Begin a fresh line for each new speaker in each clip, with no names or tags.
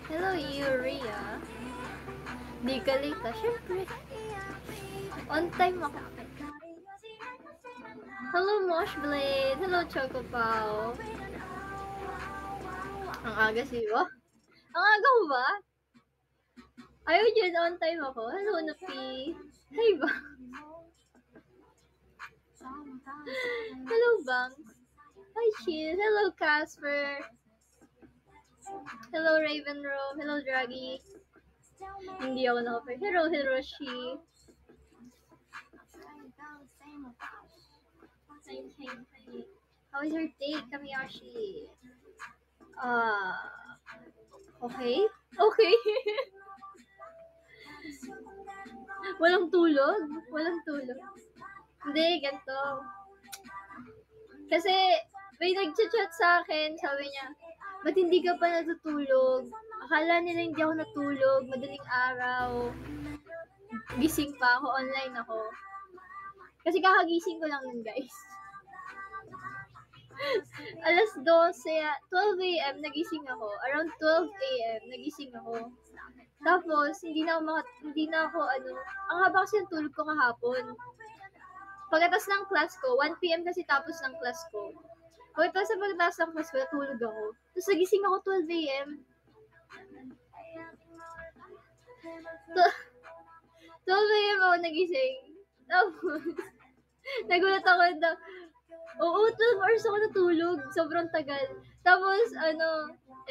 Hello, Yuria. Di ka late ah. Siyempre. On time ako. Hello, Moshblade. Hello, Choco Pao. Ang aga siya. Ang aga ko ba? Ayaw dyan, on time ako. Hello, Napi. Hey, ba? Hello, Banks. Hi, Chill. Hello, Casper. Hello, Raven Rome. Hello, Draggy. Hindi ako naka-per. Hello, Hiroshi. How was your day, Kamiyashi? Okay? Okay. Walang tulog? Walang tulog? Hindi, ganito. Kasi, may nag-chat sa akin, sabi niya, ba't hindi ka pa natutulog? Akala nila hindi ako natulog, madaling araw. Gising pa ako, online ako. Kasi kakagising ko lang nun, guys. Alas 12, 12 a.m. nagising ako. Around 12 a.m. nagising ako. Tapos, hindi na ako, ang haba kasi ng tulog ko kahapon. Pagkatapos ng class ko, 1 p.m. kasi tapos ng class ko. Pagkatapos ng class ko, natulog ako. Tapos nagising ako 12 a.m. 12 a.m. ako nagising. Tapos, nagulat ako na, oo, 12 hours ako natulog. Sobrang tagal. Tapos,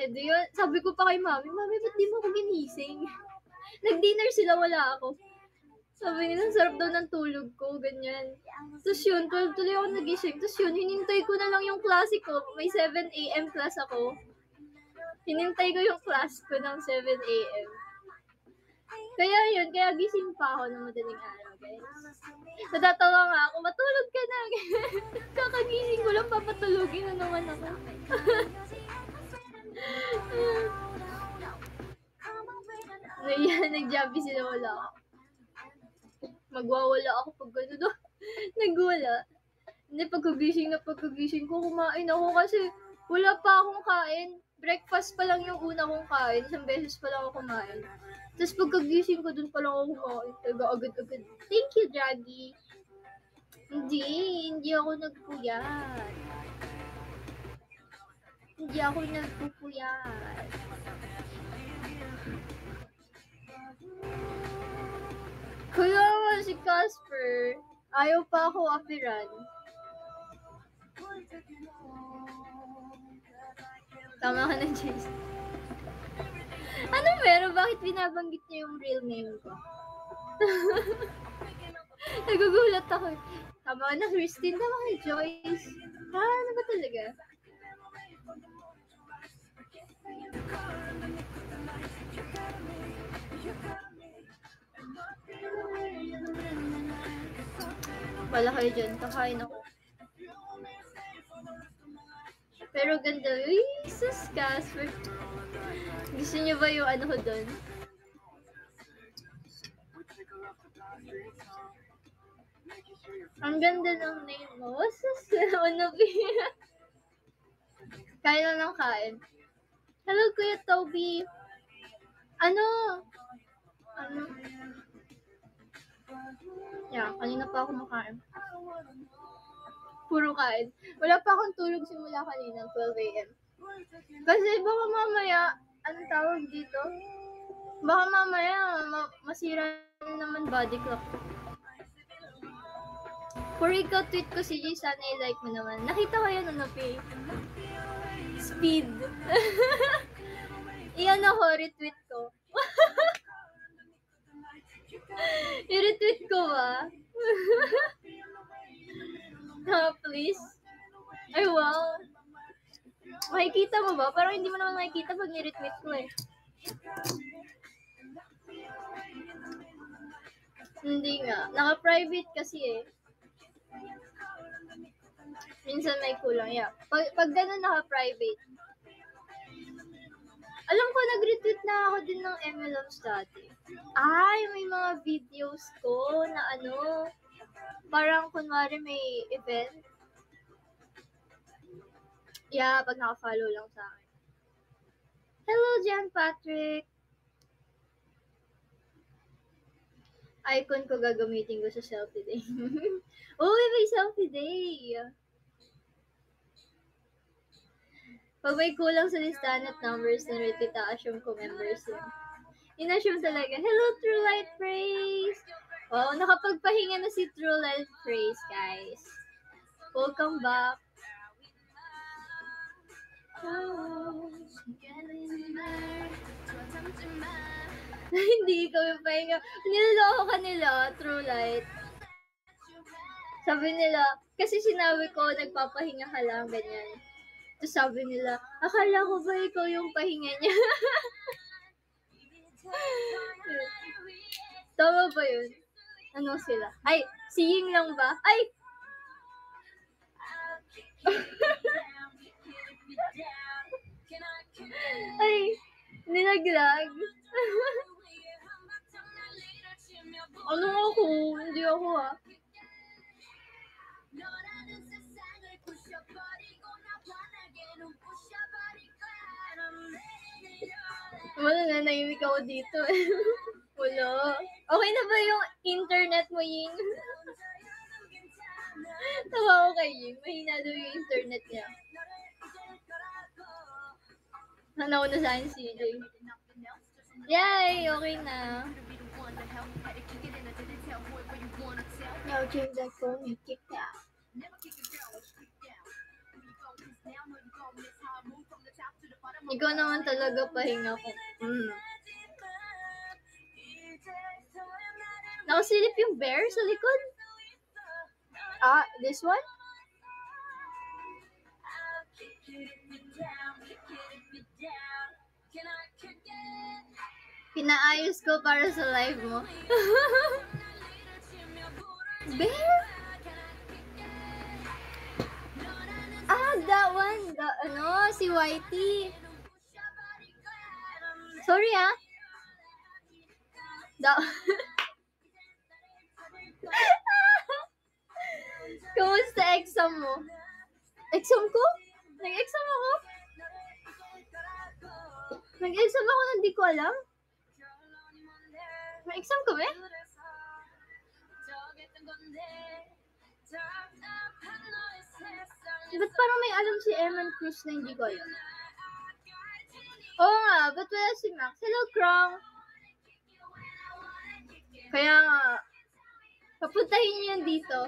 yun, sabi ko pa kay mami, ba't di mo ako ginising? Nag-dinner sila, wala ako. Sabi nila, sarap daw ng tulog ko, ganyan. Tapos yun, 12 tuloy ako nagising. Tapos yun, hinintay ko na lang yung klase ko. May 7 a.m. class ako. Hinintay ko yung class ko ng 7 a.m. Kaya yun, kaya gising pa ako ng madaling araw, guys. Natatawa nga ako, matulog ka na. Kakagising ko lang, papatulogin na naman ako. Nag-jabby sila, wala ako. Magwawala ako pag gano'n. Nagwala. Hindi, pagkagising ko, kumain ako kasi wala pa akong kain. Breakfast pa lang yung una kong kain. Isang beses pa lang ako kumain. Tapos pagkagising ko, dun pa lang ako kumain. Taga agad-agad. Thank you, Draggy. Hindi ako nagpuyat. Hindi ako nagpupuyat. Kaya nga si Casper, ayaw pa ako apiran. Tama ka na, Jace. Ano meron? Bakit binabanggit niya yung real name ko? Nagugulat ako. Tama ka na, Christine. Tama ka na, Joyce. Ano ba talaga? Wala kayo dyan. Kakain ako. Pero ganda. Uy, sus, Casper. Gusto niyo ba yung ano ko doon? Ang ganda ng name mo. Sus, ano ba? Kain lang ng kain. Hello, Kuya Toby. Ano? Yeah, kanina pa ako makain. Puro kain. Wala pa akong tulog simula kanina, 12 a.m. Kasi baka mamaya, anong tawag dito? Baka mamaya, masira naman body clock. Puro ikaw tweet ko si Jay, sana i-like mo naman. Nakita ko yan, Napi. Speed. Iyan ako, retweet ko. I-retweet ko ba? Please? Ay, wow. Makikita mo ba? Parang hindi mo naman makikita pag ni-retweet ko eh. Hindi nga. Naka-private kasi eh. Minsan may kulang. Yeah. Pag ganun naka-private. Alam ko, nag-retweet na ako din ng MLOps dati. Ay, may mga videos ko na parang kunwari may event. Yeah, pag naka-follow lang sa akin. Hello, Jan Patrick. Icon ko gagamitin ko sa selfie day. Uy, may selfie day! Pag may kulang sa listahan at numbers, na may tita-assume ko members yun. In-assume talaga. Hello, True Light Praise! Wow, nakapagpahinga na si True Light Praise, guys. Welcome back. Hindi ikaw yung pahinga. Niloloko ka nila, True Light. Sabi nila, kasi sinabi ko, nagpapahinga ka lang, ganyan. Tapos sabi nila, akala ko ba ikaw yung pahinga niya? Tama ba yun? Ano sila? Ay, si Ying lang ba? Ay! Ay, nilaglag. Ano ako? Hindi ako ha. Wala na, nahimik ako dito. Wala. Okay na ba yung internet mo, Ying? Tawa ko kay Ying. Mahina daw yung internet niya. Nanaw na sa akin si CJ. Yay! Okay na. Now change that phone and kick out. Ikaw naman talaga pahinga ko. Nakasilip yung bear sa likod? Ah, this one? Pinaayos ko para sa live mo. Bear? Ah, that one. Si Whitey. Sorry ah. Kamusta exam mo? Exam ko? Nag-exam ako? Nag-exam ako na di ko alam? May exam ko ba? Ba't parang may alam si Eman Cruz na hindi ko alam? Oo nga, ba't wala si Max? Hello, Krong! Kaya nga, papuntahin niyo yan dito.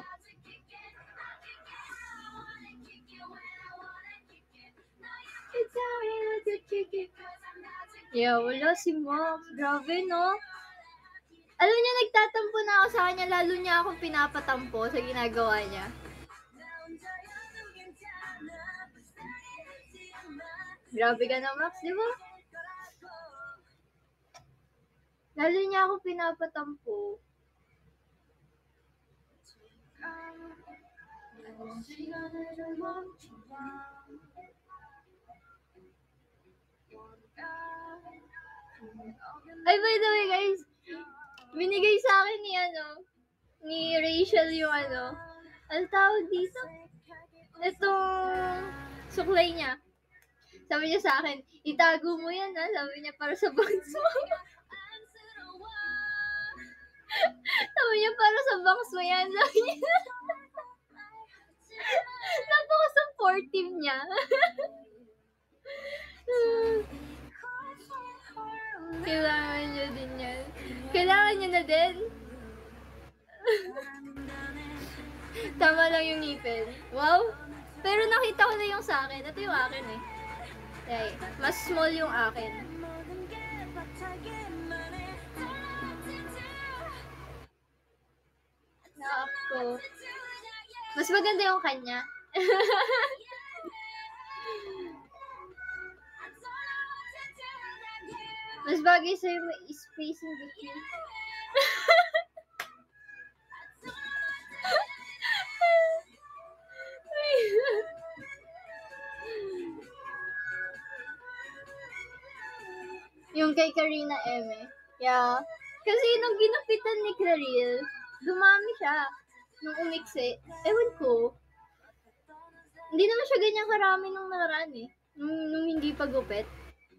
Yeah, wala si Max. Grabe, no? Alam niya, nagtatampo na ako sa kanya, lalo niya akong pinapatampo sa ginagawa niya. Grabe ka na, Max, di ba? Lalo niya ako pinapatampo. Ay, by the way, guys, binigay sa akin ni Rachel yung ano tawag dito? Itong suklay niya. Sabi niya sa akin, itago mo yan ha. Sabi niya, para sa bangs mo. Sabi niya, para sa bangs mo yan. Sabi niya. Napaka-supportive niya. Kailangan niyo din yan. Kailangan niyo na din. Tama lang yung ngipin. Wow! Pero nakita ko na yung sa akin. Ito yung akin eh. Okay. Mas small yung akin. Nako. Mas maganda yung kanya. Mas bagay sa'yo may space in between. Yung kay Karina Eme. Yeah. Kasi nung ginupitan ni Claril, dumami siya. Nung umiksi. Ewan ko. Hindi naman siya ganyan karami nung nakaraan eh. Nung hindi pa gupit.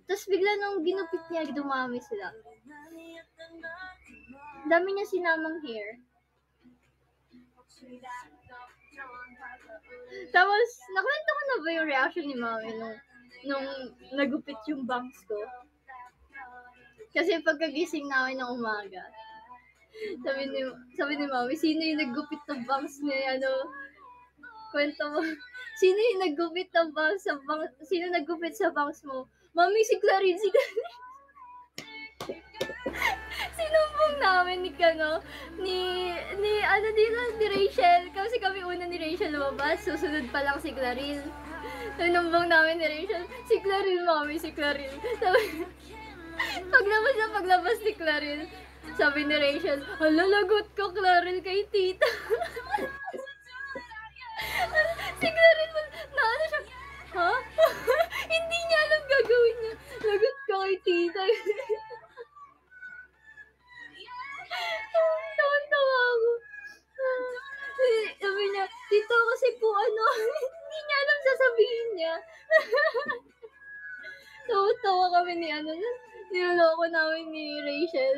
Tapos bigla nung ginupit niya, dumami sila. Dami niya sinamang hair. Tapos, nakwento ko na ba yung reaction ni mami nung nagupit yung bangs ko? Kasi pagkagising namin ng umaga, sabi ni mami, sino yung naggupit ng bangs ni kwento mo, sino yung naggupit ng bangs sino naggupit sa bangs mo? Mami, si Clarin. Sinumbong namin ni Rachel. Kasi kami una ni Rachel lumabas, susunod pa lang si Claril. Sinumbong namin ni Rachel, si Claril, mami, si Claril. Sabi, paglabas ni Claril, sabi ni Rachel, hala, lagot ko, Claril, kay tita. Si Claril, naano siya, ha? Hindi niya alam gagawin niya. Lagot ka kay tita. Tawan-tawa ako. Sabi niya, tito kasi po hindi niya alam sasabihin niya. Tawa-tawa kami niloloko namin ni Rachel.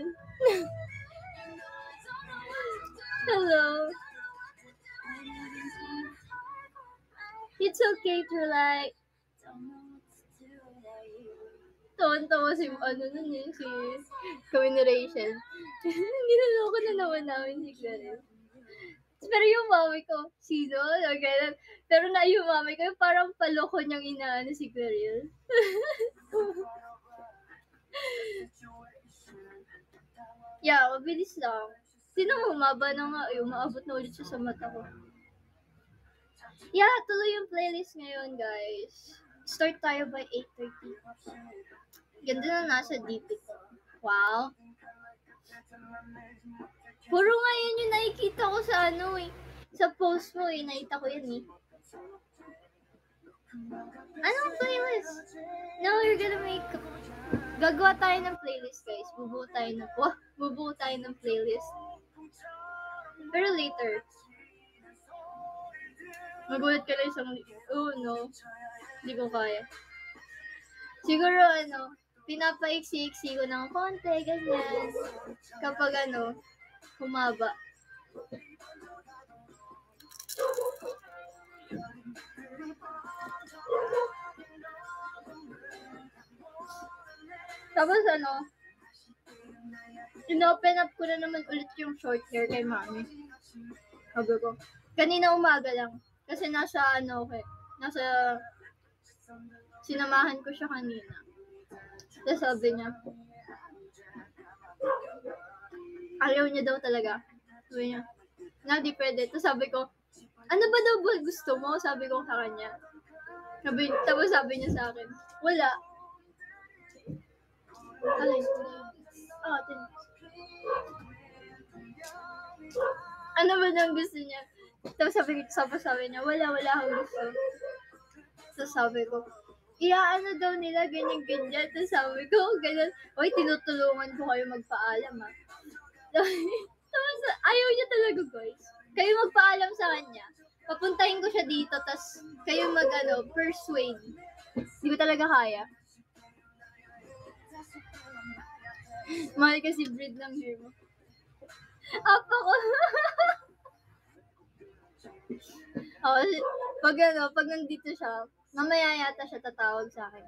Hello. It's okay to like. Tawan-tawa si kami ni Rachel. Niloloko na naman namin si Clarel. Pero yung mami ko, sino? Ganun. Pero yung mami ko, parang paloko niyang inaano si Clarel. Yeah, mabilis lang. Sino mo, umaba na nga, umaabot na ulit siya sa mata ko. Yeah, tuloy yung playlist ngayon, guys. Start tayo by 8:30. Ganda na nasa DP ko. Wow. Puro nga yan yung nakikita ko sa sa post mo nakita ko yan Anong playlist? Now we're gonna gagawa tayo ng playlist, guys. Bubuo tayo ng playlist. Pero later. Magulat ka lang no. Hindi ko kaya. Siguro pinapaiksi-iksi ko ng konti, ganyan. Kapag humaba. Tapos inopen up ko na naman ulit yung short hair kay mami. Sabi ko, kanina umaga lang. Kasi sinamahan ko siya kanina. Tapos sabi niya, ayaw niya daw talaga. Sabi niya, di pwede. Tapos sabi ko, ano ba daw gusto mo? Sabi ko sa kanya. Tapos sabi niya sa akin, wala. Alin? Ano ba daw gusto niya? Tapos sabi niya, wala akong gusto. Tapos sabi ko, daw nila, ganyan. Tapos sabi ko, ganyan, oy, tinutulungan ko kayo magpaalam, ha. Tapos ayaw niya talaga, guys. Kayo magpaalam sa kanya. Papuntahin ko siya dito, tapos kayo persuade. Hindi ko talaga kaya. Mahal kasi breed ng hair mo. Apa ko. Pag nandito siya, mamaya yata siya tatawag sa akin.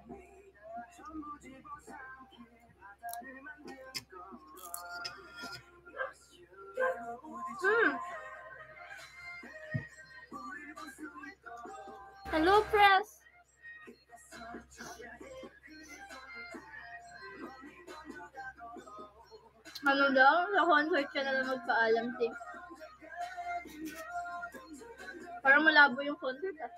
Hello, press. Sa concert siya na lang magpaalam, Tim. Parang malabo yung concert, ah.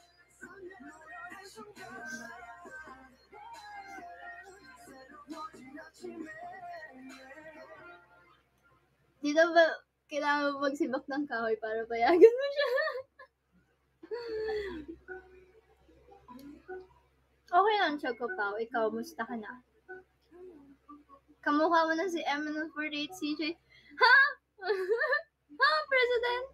Dito ba kailangan mo magsibak ng kahoy para payagan mo siya? Okay lang, Choco Pao. Ikaw, musta ka na? Kamukha mo na si MN48 CJ. Ha? Ha, President?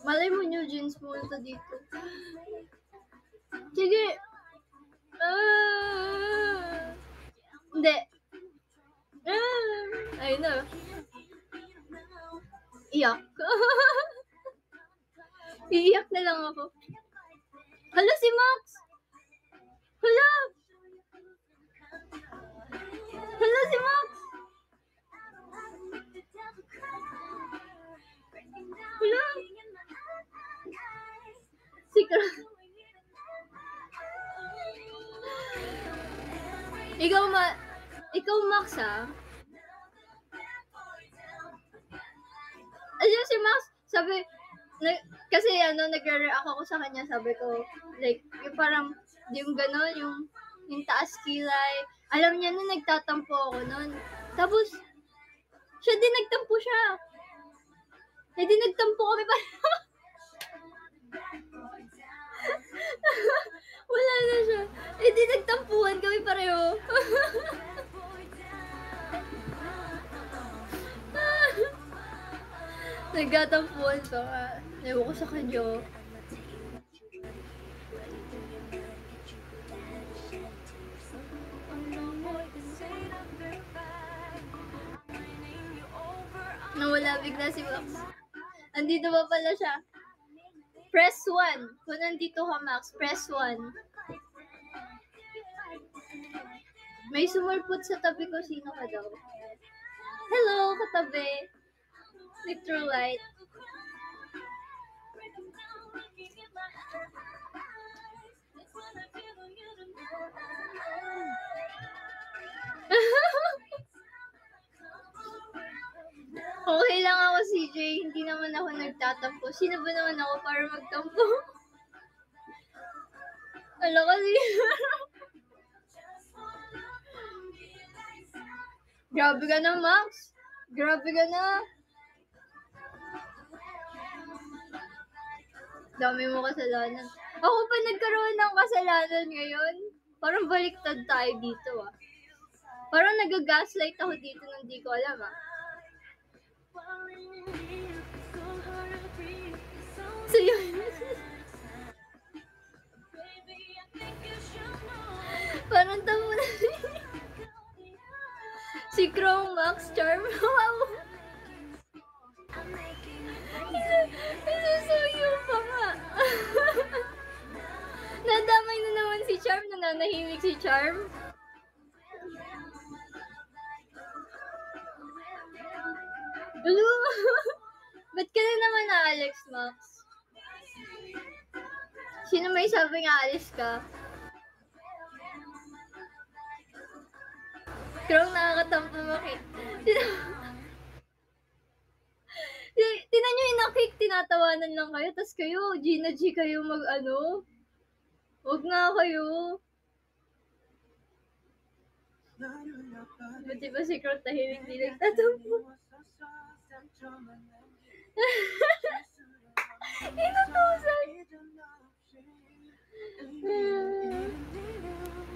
Malay mo, New Jeans pumunta dito. Sige. Ayun na. Iyak. Iiyak na lang ako. Hala, si Max! Hala! Hala, si Max! Hala! Si Ikaw, Max, ha? Ayun, si Max, sabi, kasi nagre-react ako sa kanya, sabi ko, like, yung parang, yung gano'n, yung taas kilay. Alam niya na nagtatampo ako nun. Tapos, siya din nagtampo siya. Hindi nagtampo kami pa. Wala na siya. Hindi nagtampuhan kami pareho. Nagtatampuhan pa nga. Ewan ko sa kanya. Nawala bigla si Max. Andito ba pala siya? Press 1. Kung nandito ka, Max, press 1. May sumulpot sa tabi ko. Sino ka daw? Hello, katabi. With true light. Okay lang ako, CJ. Hindi naman ako nagtatampo. Sino ba naman ako para magtampo? Ala kasi. Grabe ka na, Max. Grabe ka na. Dami mo kasalanan. Ako pa nagkaroon ng kasalanan ngayon. Parang baliktad tayo dito, ah. Parang nag-gaslight ako dito nang di ko alam, ah. So, yun. Parang tamo na. Si Crow Max Charm. Wow. Isusuyo pa nga. Nadamay na naman si Charm. Nananahimik si Charm. Hello. Ba't ka na naman na-Alex, Max? Sino may sabing aalis ka? Krong, nakakatampo makit. Tinan nyo yung nakik, tinatawanan lang kayo, tas kayo, G na G kayo mag-ano. Huwag nga kayo. Buti ba si Krong tahimik di nagtatampo? Inutusan.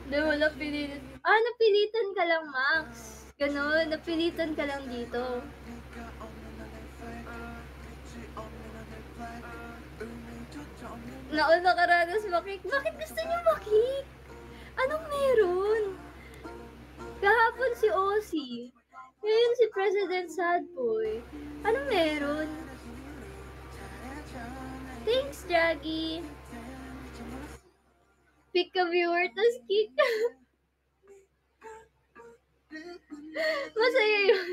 Hindi, wala pilitan. Napilitan ka lang, Max. Ganon, napilitan ka lang dito. Nauna nakaranas makik. Bakit gusto niyo makik? Anong meron? Kahapon si Ozzy. Ngayon si President Sadboy. Anong meron? Thanks, Jaggy. Pick a viewer, tas kick. Masaya yun.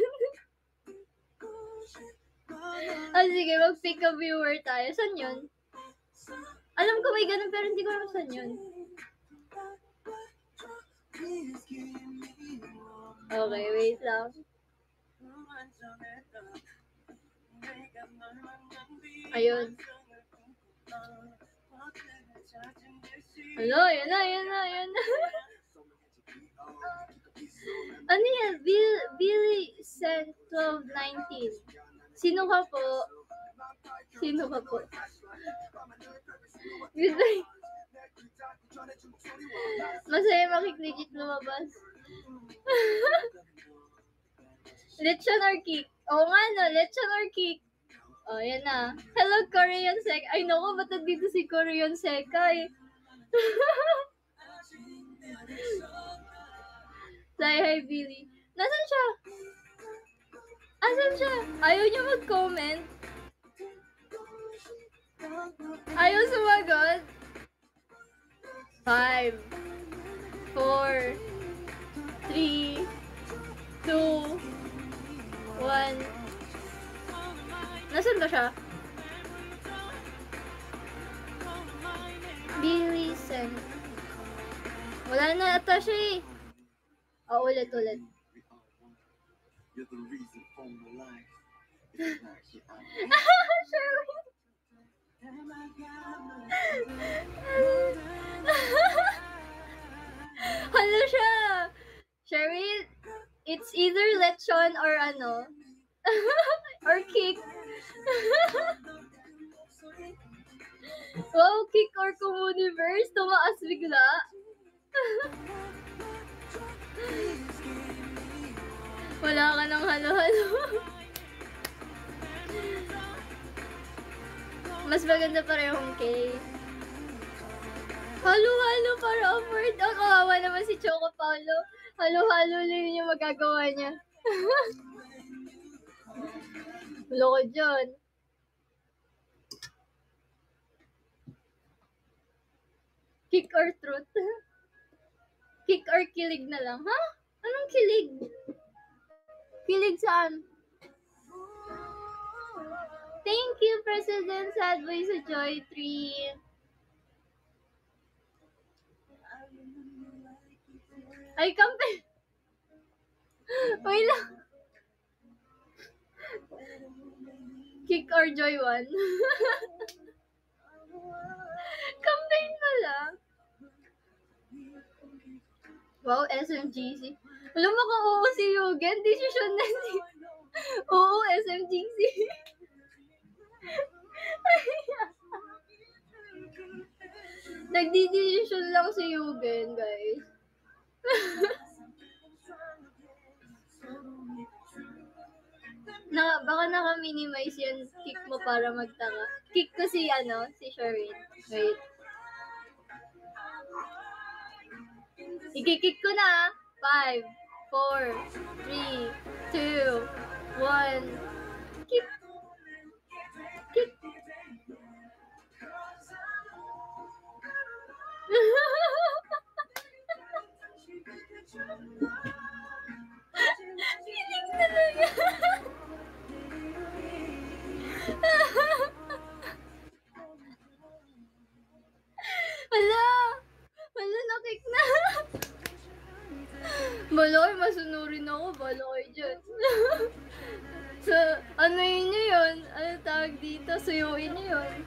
Sige, mag-pick a viewer tayo. Saan yun? Alam ko may ganun, pero hindi ko alam saan yun. Okay, wait lang. Ayun. Hello, yun na. Ano yan? Billy sent 1219. Sino ka po? Good night. Masaya makik-legit lumabas. Lechon or kick? Oo nga no, lechon or kick. Oh, yan na. Hello, Korean Sek. Ay, naku, ba't dito si Korean Sekay? Say hi, Billy. Nasaan siya? Asan siya? Ayaw niya mag-comment. Ayaw sumagot. 5, 4, 3, 2, 1. Nasaan ba siya? Bilisan. Wala na ata siya eh. Ulit.
You're the reason for my life.
Sherwin. Hala siya. Sherwin, it's either lechon or ano. Or kick. Wow, kick or Comuniverse. Tumaas bigla. Wala ka ng halo-halo. Mas maganda parehong K. Halo-halo para award. Oh, kawawa naman si Choco Paulo. Halo-halo lang yung magagawa niya. Loko dyan. Kick or truth? Kick or kilig na lang? Ha? Anong kilig? Kilig saan? Thank you, President Sad Boy sa Joy 3. Ay, kampe. Wait lang. Kick or Joy 1? Campaign na lang. Wow, SMGC. Alam mo kung oo si Yugen, desisyon na si... Oo, SMGC. Nagdi-decision lang si Yugen, guys. Baka naka-minimize yan kick mo para magtaka. Kick ko si Sherwin. Wait. Iki-kick ko na. 5, 4, 3, 2, 1. Kick. Kick. Feeling talaga. Hala, nakik na. Baloy, masunurin ako. Baloy dyan. So, ano yun? Ano tawag dito? Suyuin niyo yun.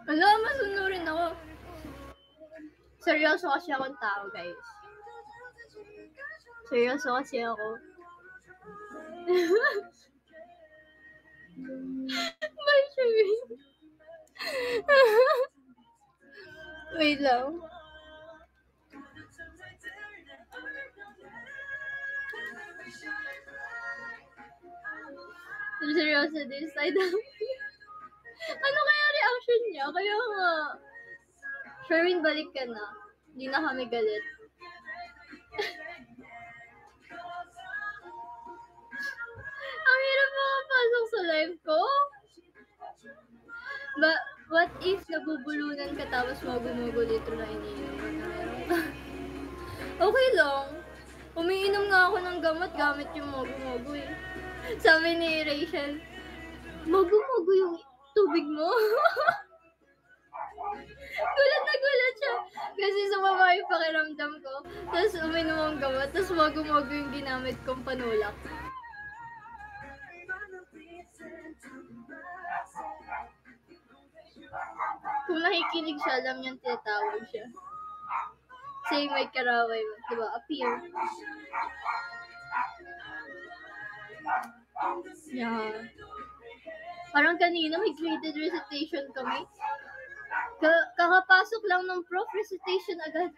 Hala, masunurin ako. Seryoso kasi akong tao, guys. Seryoso kasi ako. Bye, Sherwin. Wait lang. Seryoso this side. Ano kaya reaction niya? Kaya nga. Sherwin, balik ka na. Hindi na kami galit. Ang hirap makapasok sa live ko. What if nabubulunan ka tapos magumugo litro na iniinom mo na meron ka? Okay lang. Umiinom nga ako ng gamot gamit yung mogu-mogu eh. Sabi ni Rachel, mogu-mogu yung tubig mo? Gulat na gulat siya. Kasi sumama yung pakiramdam ko. Tapos uminom ang gamot. Tapos mogu-mogu yung ginamit kong panulak. Kung nakikinig siya, alam niyang tinatawag siya. Say may karaway mo. Diba? Appear. Yeah. Parang kanina may graded recitation kami. Kakapasok lang ng prof, recitation agad.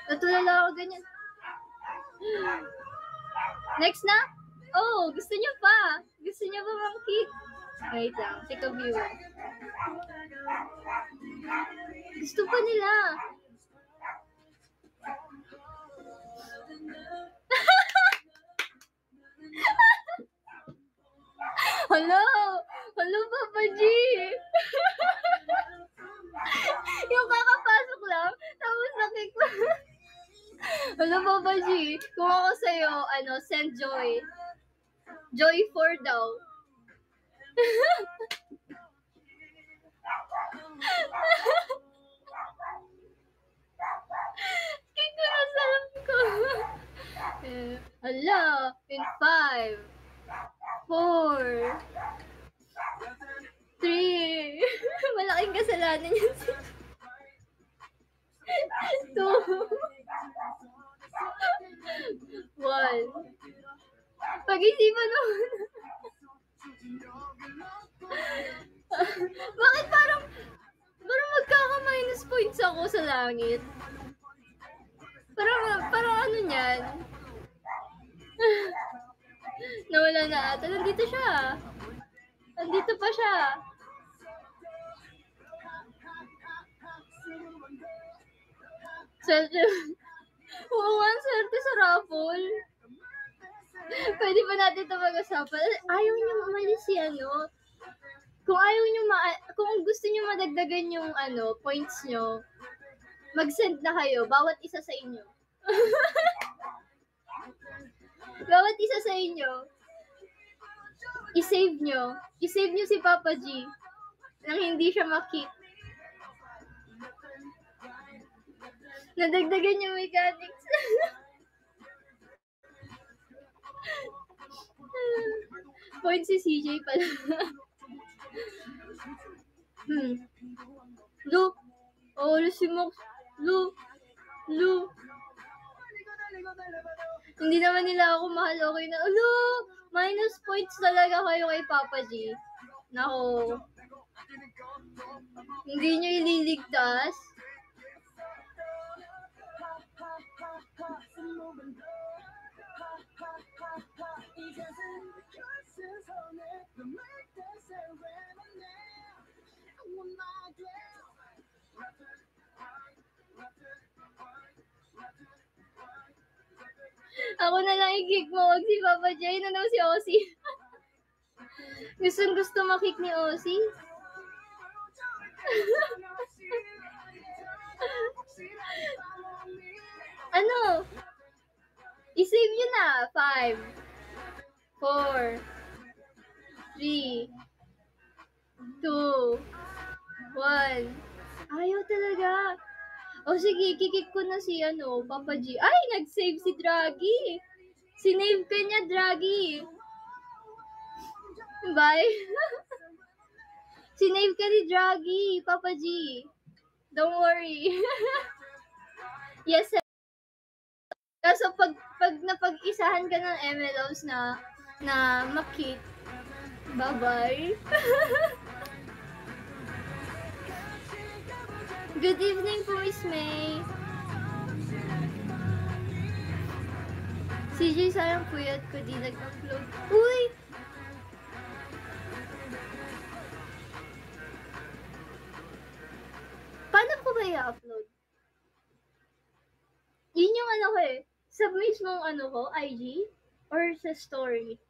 Natulala ako ganyan. Next na? Oh, gusto niyo pa? Gusto niyo pa bang kick? Wait lang, take a view. Gusto pa nila. Hello! Hello, Papa G! Yung kakapasok lang, tapos nakikita. Hello, Papa G. Kung ako sa'yo, send Joy. Joy 4 daw. Kiko na salam ko. Hala, in 5, 4, 3. Malaking kasalanan yan. 2, 1. Pag-isipan mo. Bakit parang magkaka-minus points ako sa langit? Parang ano niyan? Nawala na ata. Nandito siya. Nandito pa siya. Swerte. Oo nga, swerte sa raffle. Pwede ba natin ito mag-usapan? Ayaw niyo umalis si Kung ayaw niyo kung gusto niyo madagdagan yung points niyo, mag-send na kayo, bawat isa sa inyo. Bawat isa sa inyo. I-save nyo si Papa G nang hindi siya makik. Nadagdagan yung mechanics. Point si CJ pala. Lu. Oh, si Mox. Lu. Hindi naman nila ako mahal. Okay na. Lu. Minus points talaga kayo kay Papa G. Nako. Hindi nyo ililigtas. Ako na lang i-kick mo. Wag si Papa J. Ano si Ozzy? Gusto makik ni Ozzy? Ano? I-save nyo na. 5, 4, 3, 2, 1. Ayaw talaga. O sige, kikik ko na si Papa G. Ay, nag-save si Draggy. Sinave ka niya, Draggy. Bye. Sinave ka ni Draggy, Papa G. Don't worry. Yes, sir. Kaso pag napag-isahan ka ng MLOs na makit, bye-bye. Good evening po, Miss May. CJ, sayang puyat ko di nag-upload. Uy! Paano ko ba i-upload? Yun yung ko eh. Sa mismong ko, IG? Or sa story?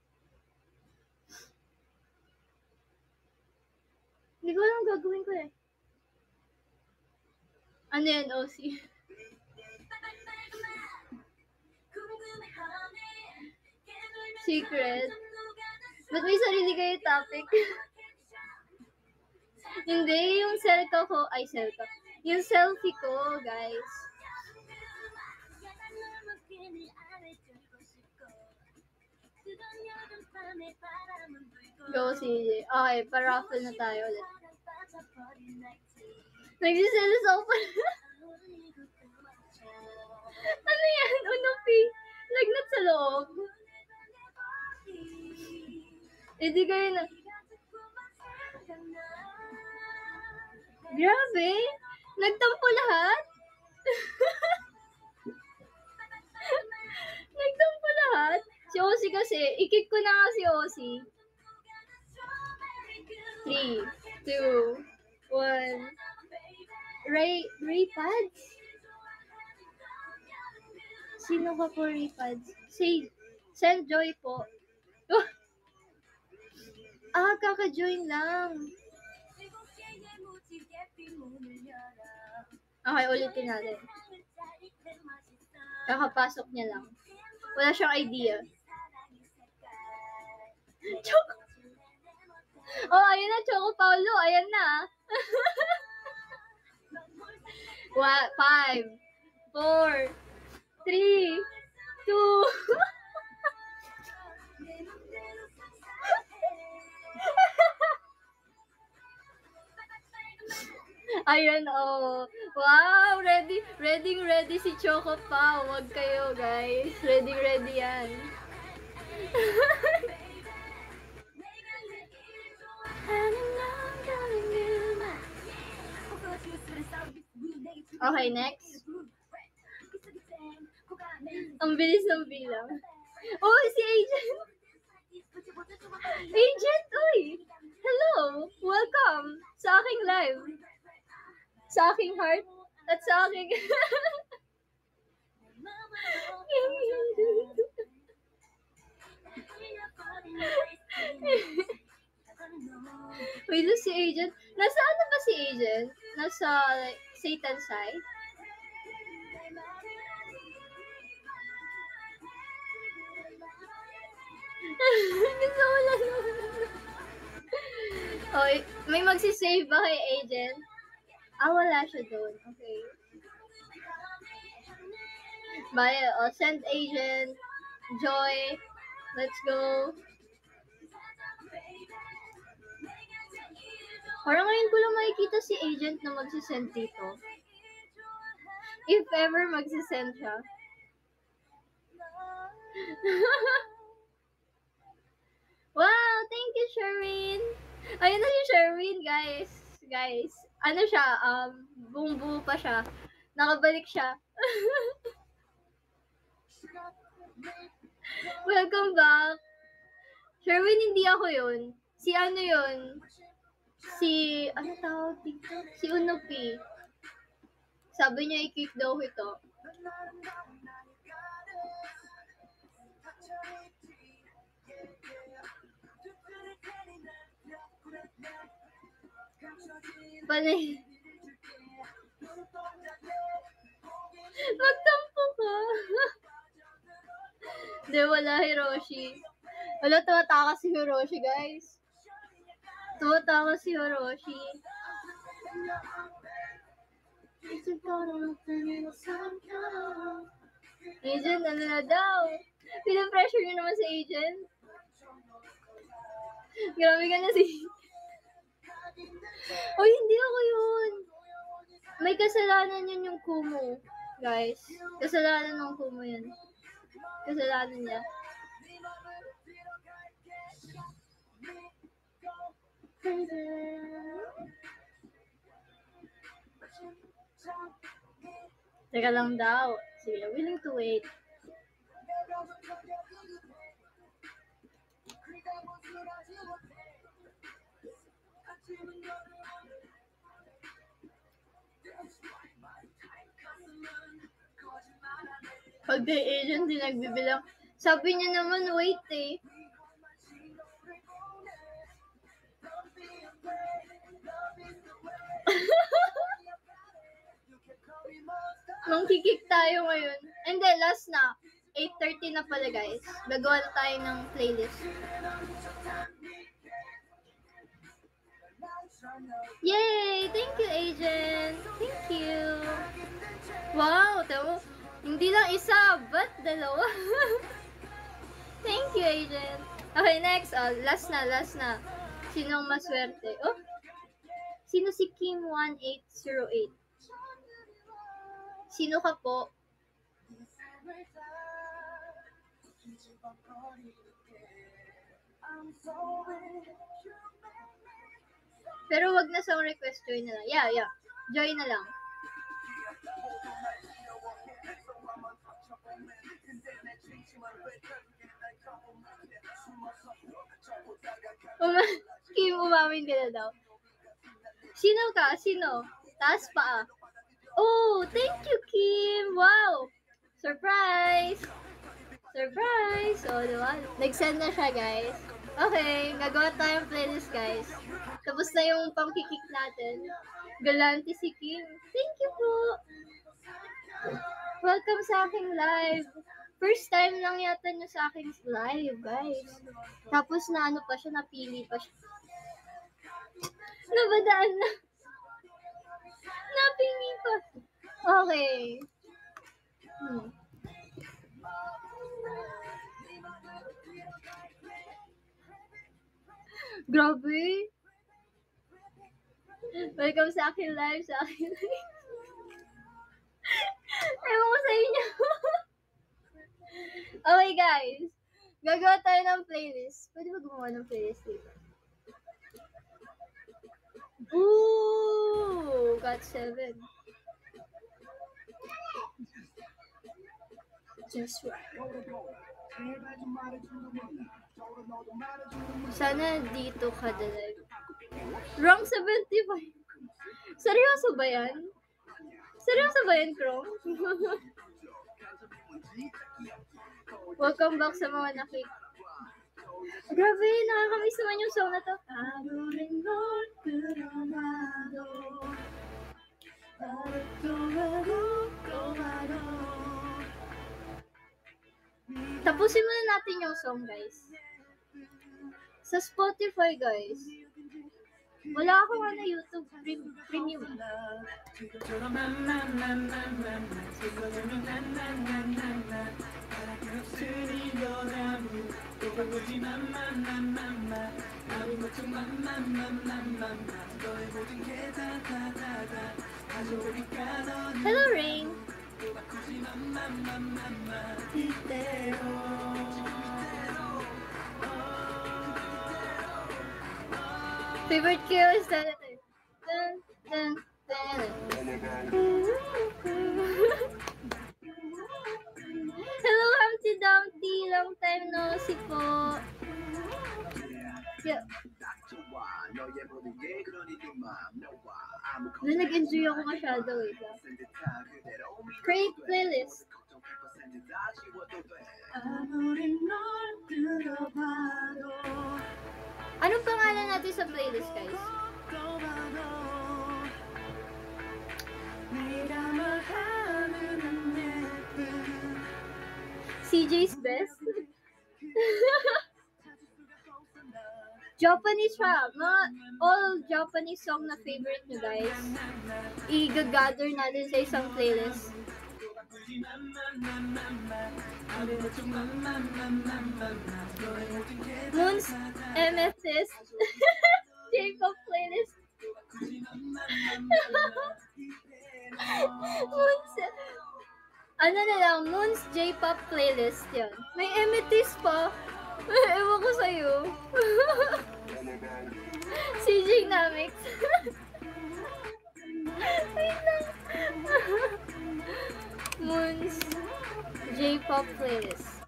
Hindi ko alam gagawin ko eh. Ano yan, OC? Secret? Ba't may sarili kayo topic? Hindi, yung selfie ko. Ay, selfie. Yung selfie ko, guys. Go, CJ. Okay, pa-raffle na tayo ulit. Nagsiselos ako pa. Ano yan? Unopi. Lagnat sa loob. Hindi kayo na. Grabe. Nagtampo lahat. Nagtampo lahat. Si Ozzy kasi, ikik ko na nga si Ozzy. 3, 2, 1. Ray Pads? Sino ka po, Ray Pads? Send Joy po. Oh, kaka-join lang. Okay, ulitin natin. Kakapasok niya lang. Wala siyang idea. Choco. Oh, ayun na, Choco Paulo. Ayan na. 5, 4, 3, 2. Ayun, oh. Wow, ready si Choco pa. Huwag kayo, guys. Ready yan. Okay, next. Ang bilis ng bilang. Oh, si Agent. Agent, uy. Hello. Welcome sa aking live. Sa aking heart. At sa aking... Wait, si Agent. Nasa ano ba si Agent? Nasa like, Satan side? Gusto ko lang. Oh, may magsisave ba kay Agent? Wala siya doon. Okay. Bye. Send Agent. Joy. Let's go. Parang ngayon ko lang makikita si Agent na magsisend dito. If ever magsisend siya. Wow, thank you, Sherwin. Ayun na si Sherwin, guys. Guys, ano siya, buong buo pa siya. Nakabalik siya. Welcome back. Sherwin, hindi ako yun. Si ano yun? Si, ano tawag dito? Si Unupi. Sabi niya, i-kick daw ito. Panay. Magtampo ka. Hindi, wala Hiroshi. Wala, tumatakas si Hiroshi, guys. Tumatakas si Hiroshi. Agent, ano na daw? Pinapressure niyo naman si Agent. Grabe ka na si... Uy, hindi ako yun. May kasalanan yun yung Kumu. Guys, kasalanan ng Kumu yun. Kasalanan niya. Teka lang daw. Sige, willing to wait. Pag the agent din nagbibilang, sabi niya naman wait eh. Mangkikik tayo ngayon. Hindi, last na. 8:30 na pala, guys. Gagawa na tayo ng playlist. Yay! Thank you, Agent. Thank you. Wow, tamo. Hindi lang isa, but dalawa. Thank you, Agent. Okay, next. Last na. Sinong maswerte? Oh, sino si Kim1808? Sino ka po? Pero wag na song request, join na lang. Yeah. Join na lang. Kim, Umamin ka na daw. Sino ka? Sino? Taas pa. Oh, thank you, Kim. Wow. Surprise. Surprise. Oh, diba? Nag-send na siya, guys. Okay, gagawa tayong playlist, guys. Tapos na yung pang-kikik natin. Galante si Kim. Thank you po. Welcome sa aking live. First time lang yata niya sa aking live, guys. Tapos na ano pa siya, napili pa siya. Nabadaan na. Napili pa. Okay. Grabe. Welcome sa aking live, sa aking live. Ewan ko sa inyo. Okay, guys. Gagawa tayo ng playlist. Pwede ba gumawa ng playlist dito? Ooh, got 7. Just right. Sana dito ka live. Wrong 75. Seryoso ba yan? Seryoso ba yan, Krong? Welcome back sa mga nakik. Grabe, nakakamiss naman yung song na to. Tapusin muna natin yung song, guys. Sa Spotify, guys. Wala akong YouTube premium. Hello, Rain. Favorite kill is that dun, dun, dun. Hello, Humpty Dumpty. Long time no see po. Yeah. Nag-enjoy ako masyado eh. Create playlist. Anong pangalan natin sa playlist, guys? CJ's best? Japanese rap. Mga all Japanese song na favorite nyo, guys. I-gather natin sa isang playlist. Moon's MSS J-pop playlist. Moon's ano na lang, Moon's J-pop playlist yan. May amethyst pa. Ewan ko sa'yo. CJ Namix. Wait lang. Moon's J-pop playlist.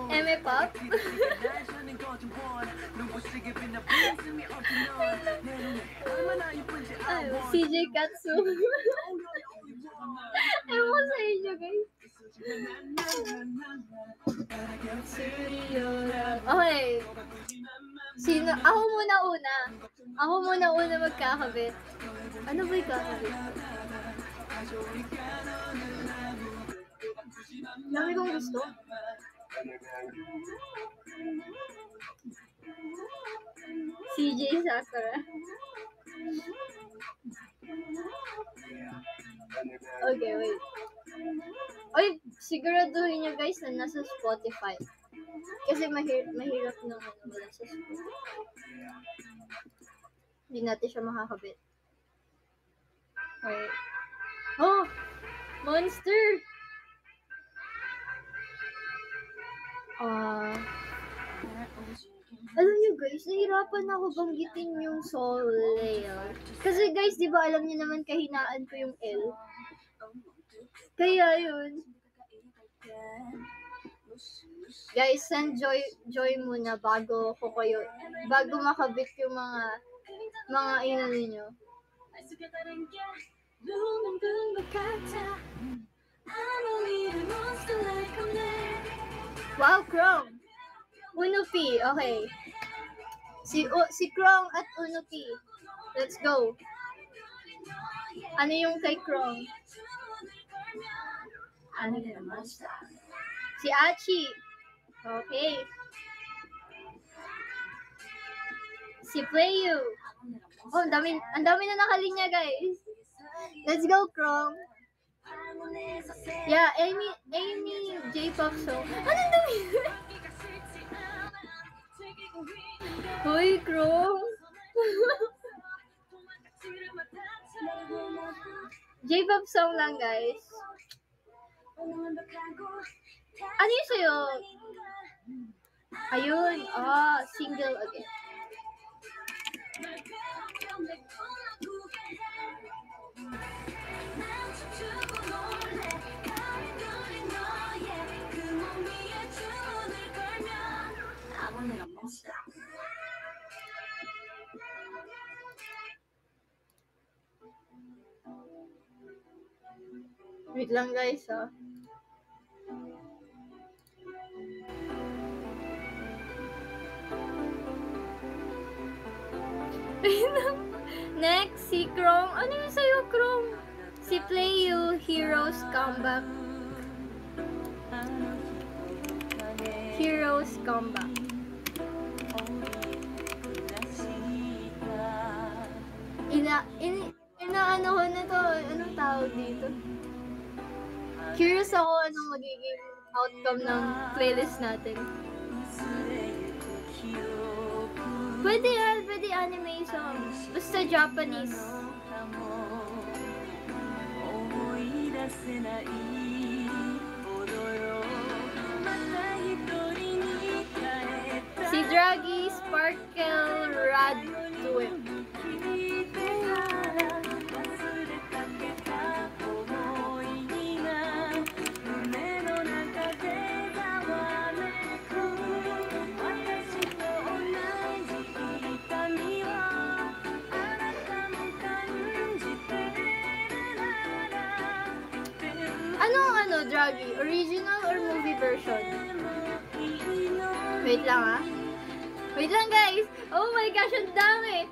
M-pop? CJ Katsu. Ewan ko sa inyo, guys. Okay. Sino? Ako muna magkakabit. Ano ba yung kakabit? Dami kong gusto. CJ Sakura. Okay, wait. Oy, siguraduhin nyo guys na nasa Spotify. Kasi mahirap nung wala sa Spotify. Hindi natin siya makakabit. Okay. Oh! Monster! Alam nyo guys, nahirapan ako banggitin yung Soul layer. Kasi guys, di ba alam nyo naman kahinaan ko yung L? Kaya yun. Guys, send joy muna bago makabit yung mga ina ninyo. Wow, Chrome! Unupi, okay. Si Chrome at Unupi. Let's go. Ano yung kay Chrome? Ano naman? Si Achi. Okay. Si Playu. Oh, ang dami na nakalinya, guys. Let's go, Chrome. Yeah, Amy J-pop song. Anong dami? Hoy, Chrome. J-pop song lang, guys. Ano yun sa'yo? Ayun. Single again. Wait lang, guys, Next, si Chrome. Ano yung sa'yo, Chrome? Si Playu, Heroes Comeback. Heroes Comeback. Inaano ko na to. Anong tawag dito? Curious ako anong magiging outcome ng playlist natin. Pwede anime songs. Basta Japanese. Si Draggy, Sparkle, Radwimp. Draggy? Original or movie version? Wait lang, Wait lang, guys. Oh my gosh, ang dami.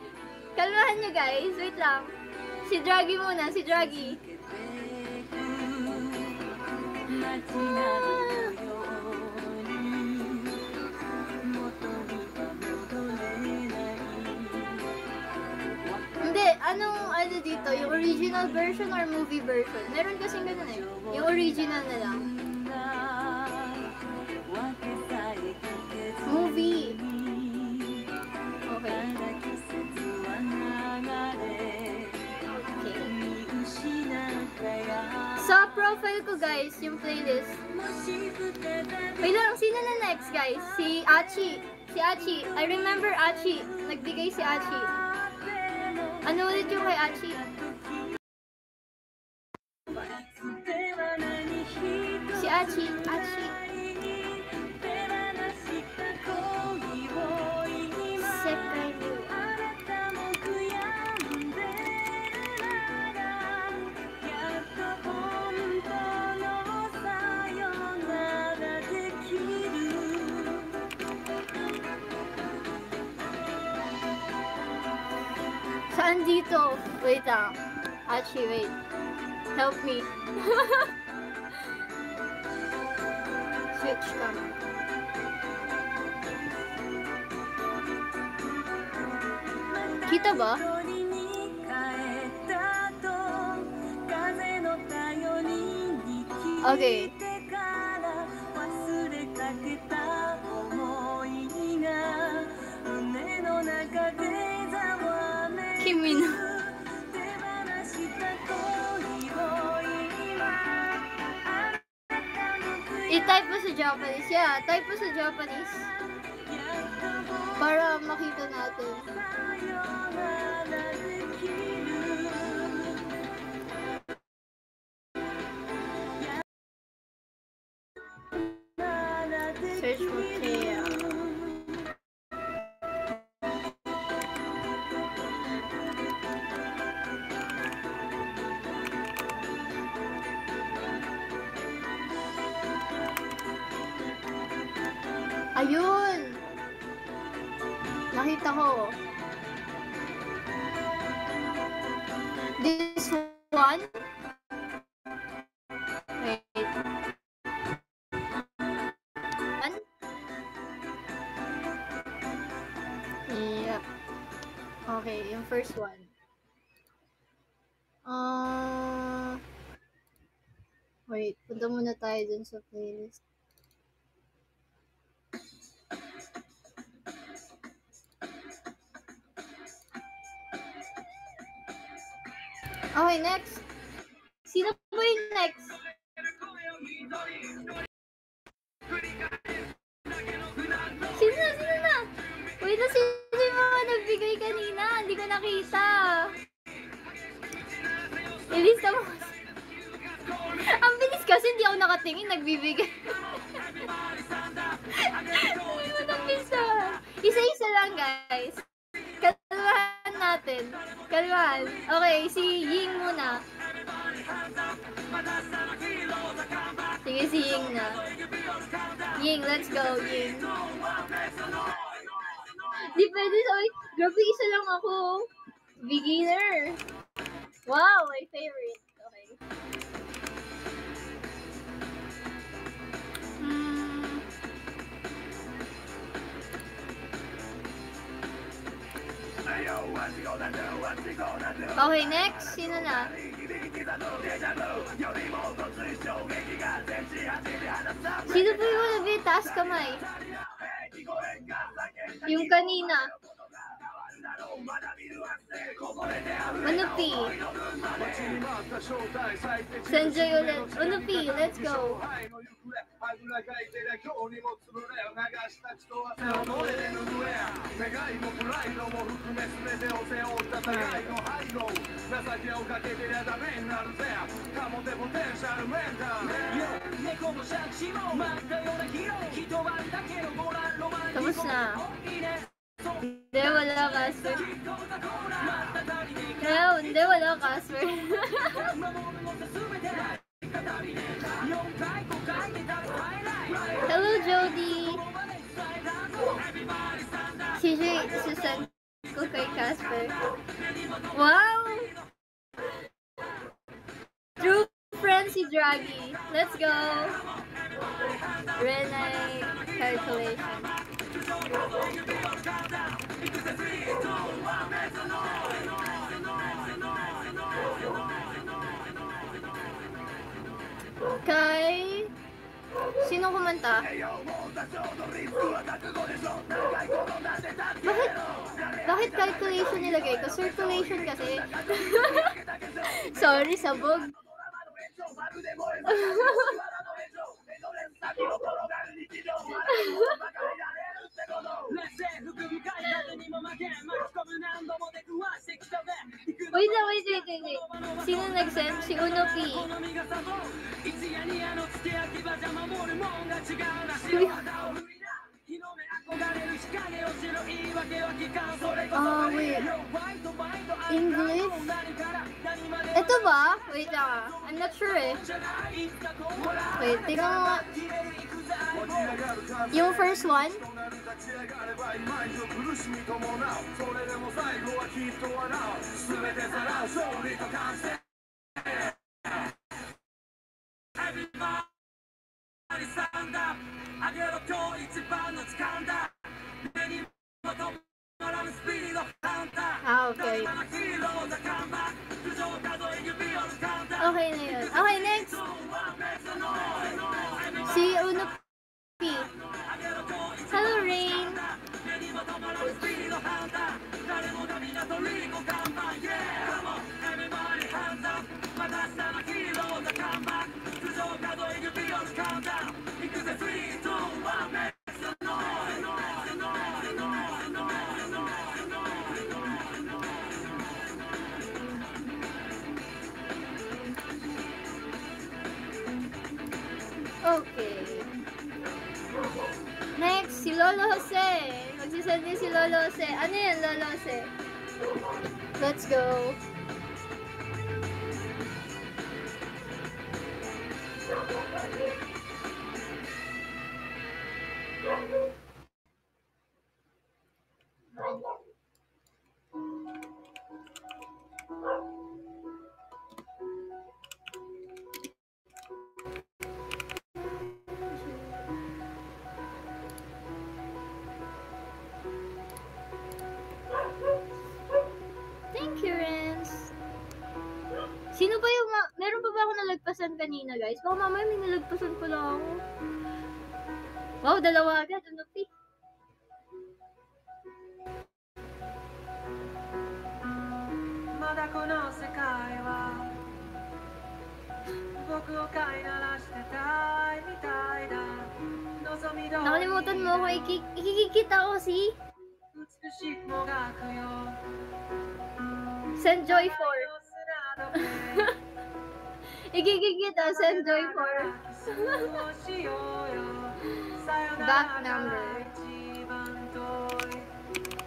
Kalmahan nyo, guys. Wait lang. Si Draggy muna, si Draggy. Hindi, ano dito? Yung original version or movie version? Meron kasing ganun eh. Yung original na lang. Movie. Okay. Sa profile ko, guys, yung playlist. Wait lang, sino na next, guys? Si Achi. Si Achi. I remember Achi. Nagbigay si Achi. Ano ulit yung kay Achi? Si Achi. Second. Saan dito? Wait lang. Achi, wait. Help me. Switch cam. Kita ba? Okay. Kimi no. I-type mo sa Japanese. Yeah, type mo sa Japanese. Para makita natin. Ayun! Nakita ko. This one? Wait. One? Yep. Okay, yung first one. Wait, punta muna tayo dun sa playlist. Okay, next. Sino po yung next? Sino na? Wait na, sino yung mga nagbigay kanina? Hindi ko nakita. Ilista mo. Ang bilis kasi hindi ako nakatingin, nagbibigay. Hindi mo napisa. Isa-isa lang, guys. Kalmahan natin. Kalmahan. Okay, si Ying muna. Sige, si Ying na. Ying, let's go, Ying. Di pwede sabi, grabe isa lang ako. Beginner. Wow, my favorite. Okay. Okay, next. Sino na? Sino po yung nabi? Taas kamay. Yung kanina. Manupi. Sanjay ulit. Manupi, let's go. Tapos na. Hindi, wala Casper. Hindi, wala Casper. Hello, Jody. Susan ko kay Casper. Wow! True friend si Draghi. Let's go! Renai calculation. Kay... Sino kumanta? Bakit calculation nilagay ko? Circulation kasi. Sorry, sabog. Wait. Sino nag-send? Si Uno P. Wait. English? Ito ba? Wait lang. I'm not sure eh. Wait, tingnan mo nga. Yung first one? Okay. Okay na yun. Okay, next. Si Uno P. Hello, Rain. Okay. Next, si Lolo Jose. Magsisend din si Lolo Jose. Ano yan, Lolo Jose? Let's go. yun kanina, guys. Baka mamaya may nalagpasan ko lang ako. Wow, dalawa agad. Ano, Pi?
まだこの世界は僕を飼いならしてたいみたいだ望み通り
Nakalimutan mo ako. Ikikita ko si
美しくもがくよ
Senjoy 4.
砂時計
Ikikita, Senjoy 4.
キスをしようよさよな
Back
ら
number.
から一番遠い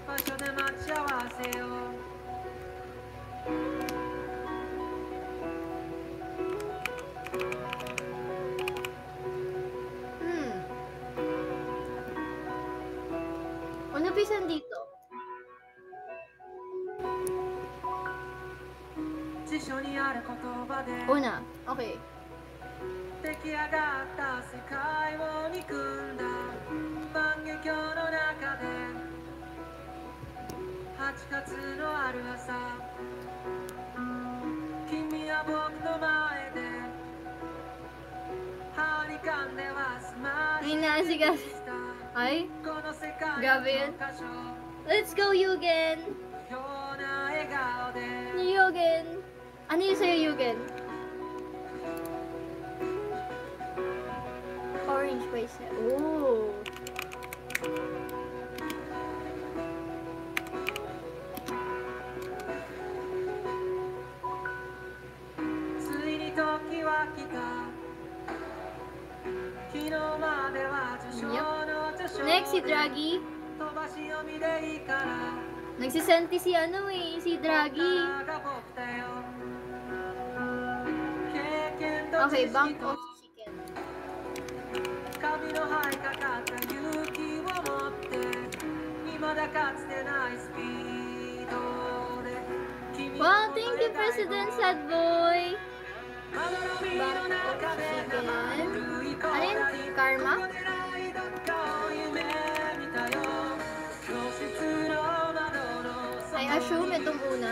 場所で待ち合わせよう
Ano pisan dito?
辞書にある言葉で
Una. Okay.
出来上がった世界を憎んだ万華鏡の中で8月のある朝君は僕の前ではにかんでは済ま
May naasigas. Ay,
この世界
grabe yun.
の箇所
Let's go, Yugen!
ような笑顔で
Yugen! Ano yun sa'yo, Yugen? Orange bracelet. Ooh. Next, si Draggy. Nagsisenti si ano eh, si Draggy. Okay, bank of chicken. Wow, thank you, President Sad Boy. Bank of chicken. Ano yun? Karma? I assume itong una.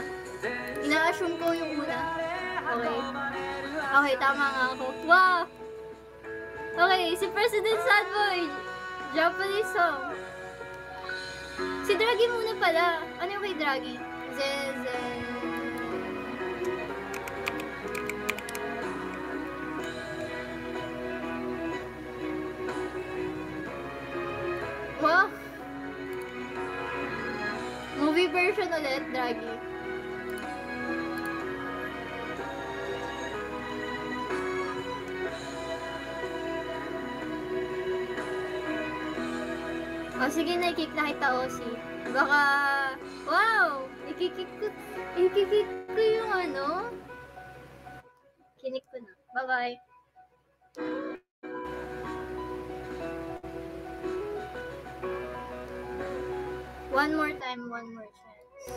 Ina-assume ko yung una. Okay. Okay, tama nga ako. Wow! Okay, si President Sad Boy. Japanese song. Si Draggy muna pala. Ano yung kay Draggy? Zezen. Wow! Movie version ulit, Draggy. Oh, sige na, i-kick na kita, Osi. Baka, wow! I-kick ko yung ano. Kinik ko na. Bye-bye. One more time, one more chance.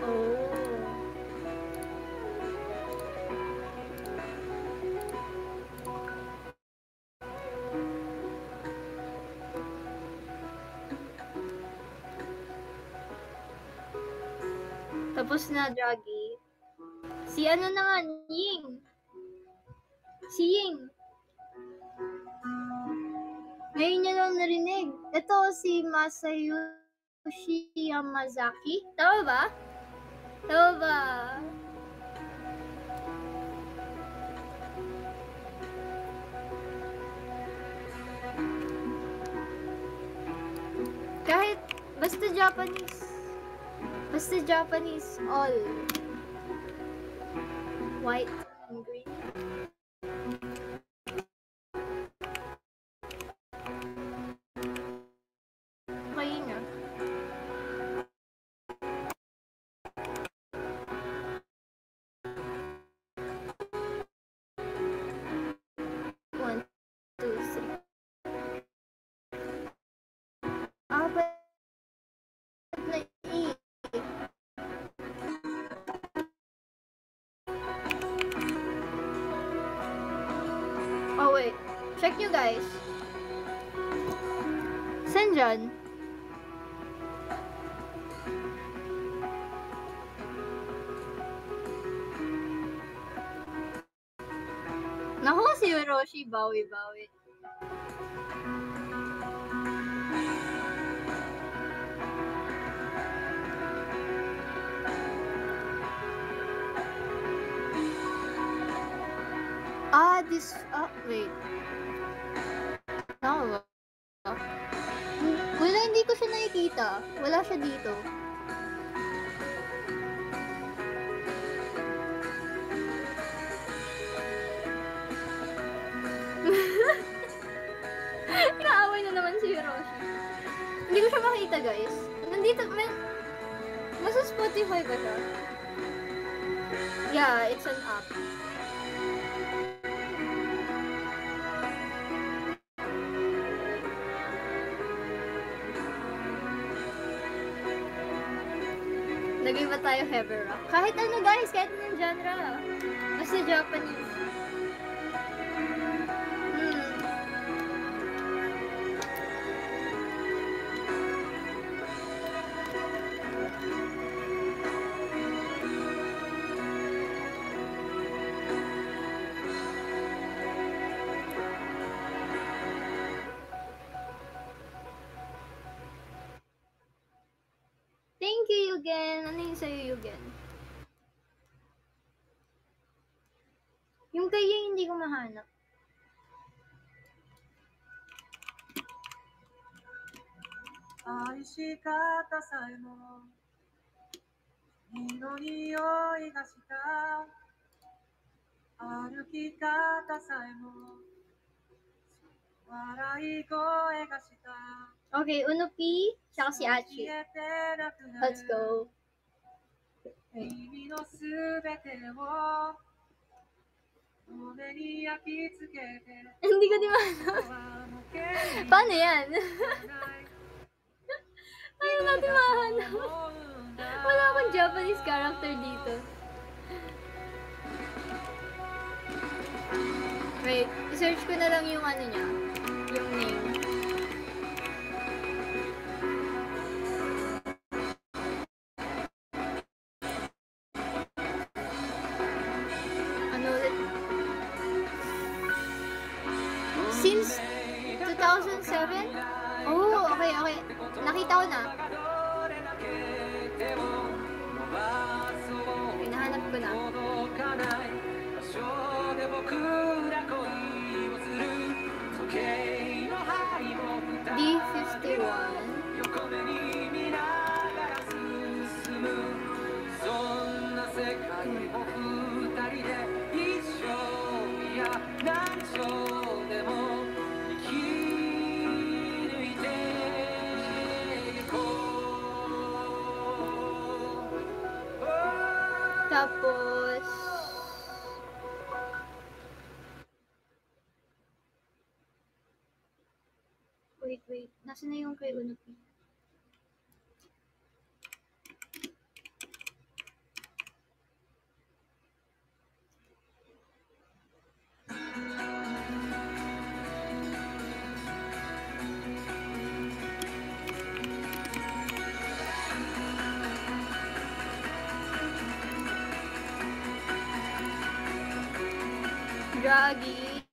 Oh. Tapos na, Draggy. Si ano naman, Ying. Si Ying. Ngayon niya lang narinig. Ito si Masayoshi Yamazaki. Tama ba? Tama ba? Kahit basta Japanese. Basta Japanese. All. White and green. Okay na. One, two, three. Apat na E. Oh wait, check nyo guys. Senjan. Roshi, bawi-bawi. Wait. Tama ba? Wala, hindi ko siya nakikita. Wala siya dito. Inaaway na naman si Hiroshi. Hindi ko siya makita, guys. Nandito, nasa Spotify ba siya? Yeah, it's an app. Lagay ba tayo heavy rock? Kahit ano, guys, kahit anong genre. Basta Japanese. Thank you, Yugen. Ano yung sa'yo, Yugen? Yung kayo hindi ko mahanap. Okay, Unupi, tsaka si Achi. Let's go. Hindi ko di mahanap. Paano yan? Paano natin mahanap? Wala akong Japanese character dito. Wait, search ko na lang yung ano niya. Yung name. Ano ulit? Since 2007? Oh, okay. Nakita ko na. Okay, nahanap ko na. D51. Tapos wait. Nasaan na yung kay Unupi? Draggy.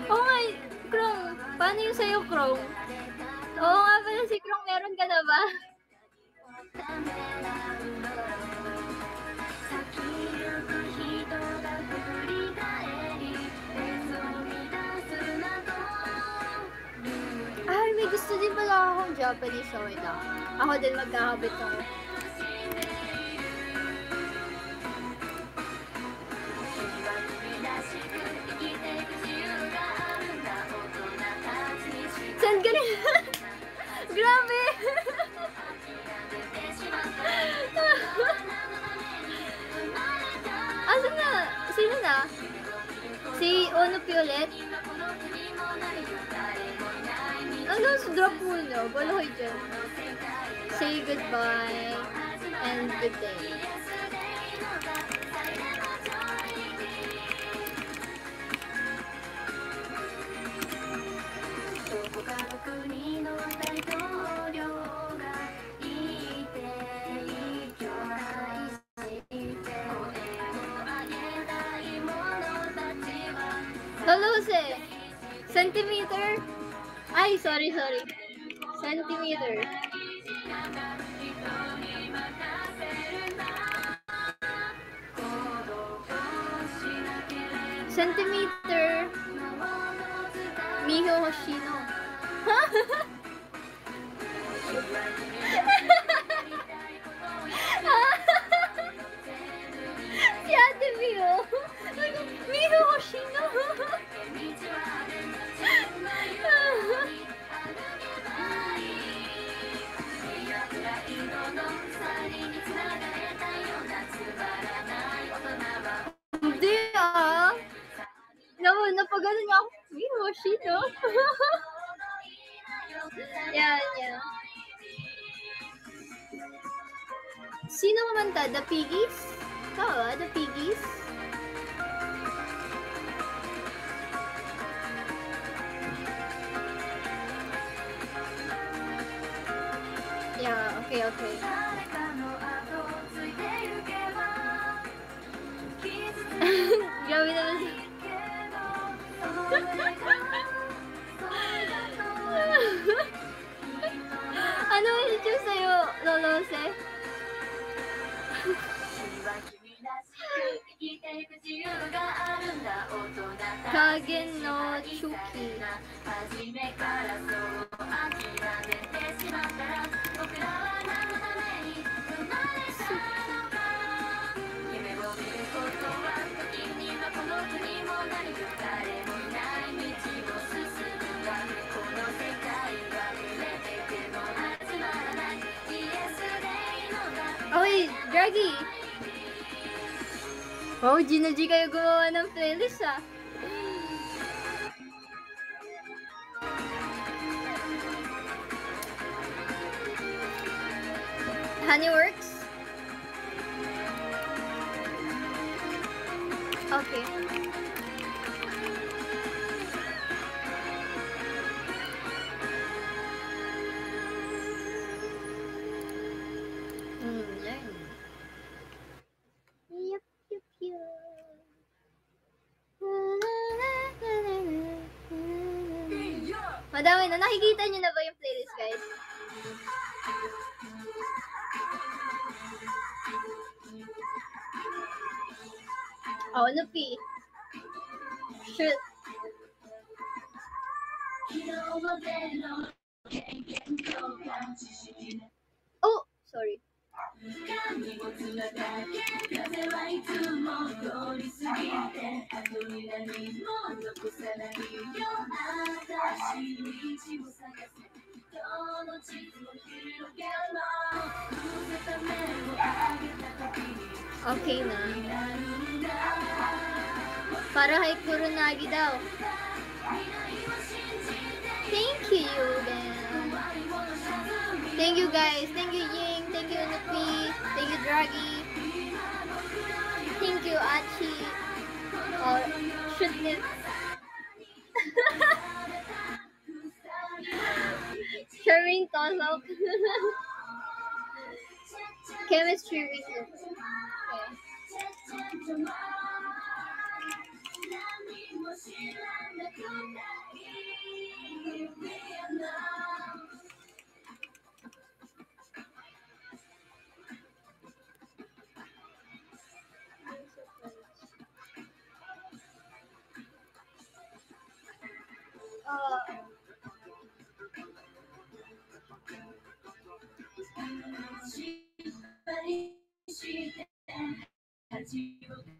Oh my, Krong. Paano yung sa'yo, Krong? Oo nga pala si Krong, meron ka na ba? Ay, may gusto din pala akong Japanese. So, wait lang. Ako din magkakabit ako. Saan ka rin? Grabe! Asan na? Sino na? Si Onupi ulit? Ano, drop muna. Balahoy dyan. say goodbye and good day. Lolose! Centimeter? Ay, sorry. Centimeter. Centimeter. Miho Hoshino. Si Ate Miho. Miho Hoshino. Hindi napagano niya ako. Miho Hoshino. Yan. Sino kumanta? The Piggies? Ikaw The Piggies? Yeah, okay. Grabe naman siya. Ano i-choose sa'yo, Lolose? Kage no Chuki. Oy, Draggy! Oh, Gina G kayo gumawa ng playlist Honeyworks? Okay. Madami na. Nakikita niyo na ba yung playlist, guys? Oh, Nupi. Shoot. Oh, sorry. Okay na. Para kay Kuronagi daw. Thank you, Ben. Thank you, guys. Thank you, Ying. Thank you, Nupi. Thank you, Draggy. Thank you, Achi. Oh, shoot this. Charming toss-up. Chemistry research. Okay.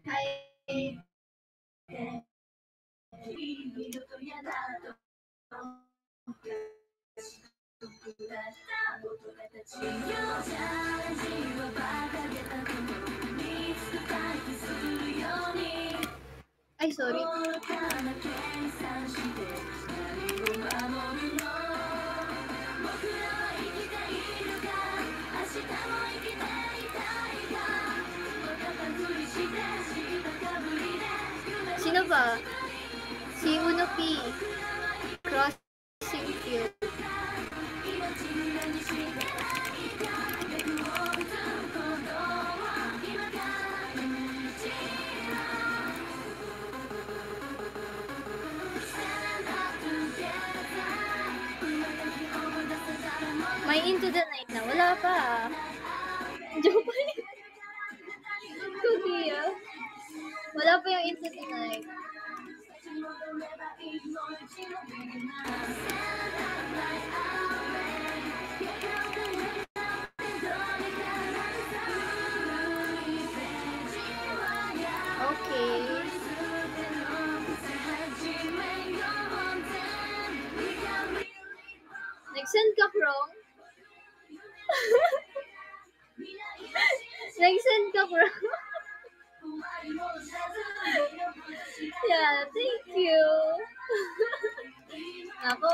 Hi. Ay, sorry. ba? Si Unopi. Crossing Field. May Into the Night na. Wala pa. Joke pa yun. Kuya. Wala pa yung Into the Night. Okay. Nag-send ka, Krong? Nag-send ka, Krong? Yeah, thank you. Ako.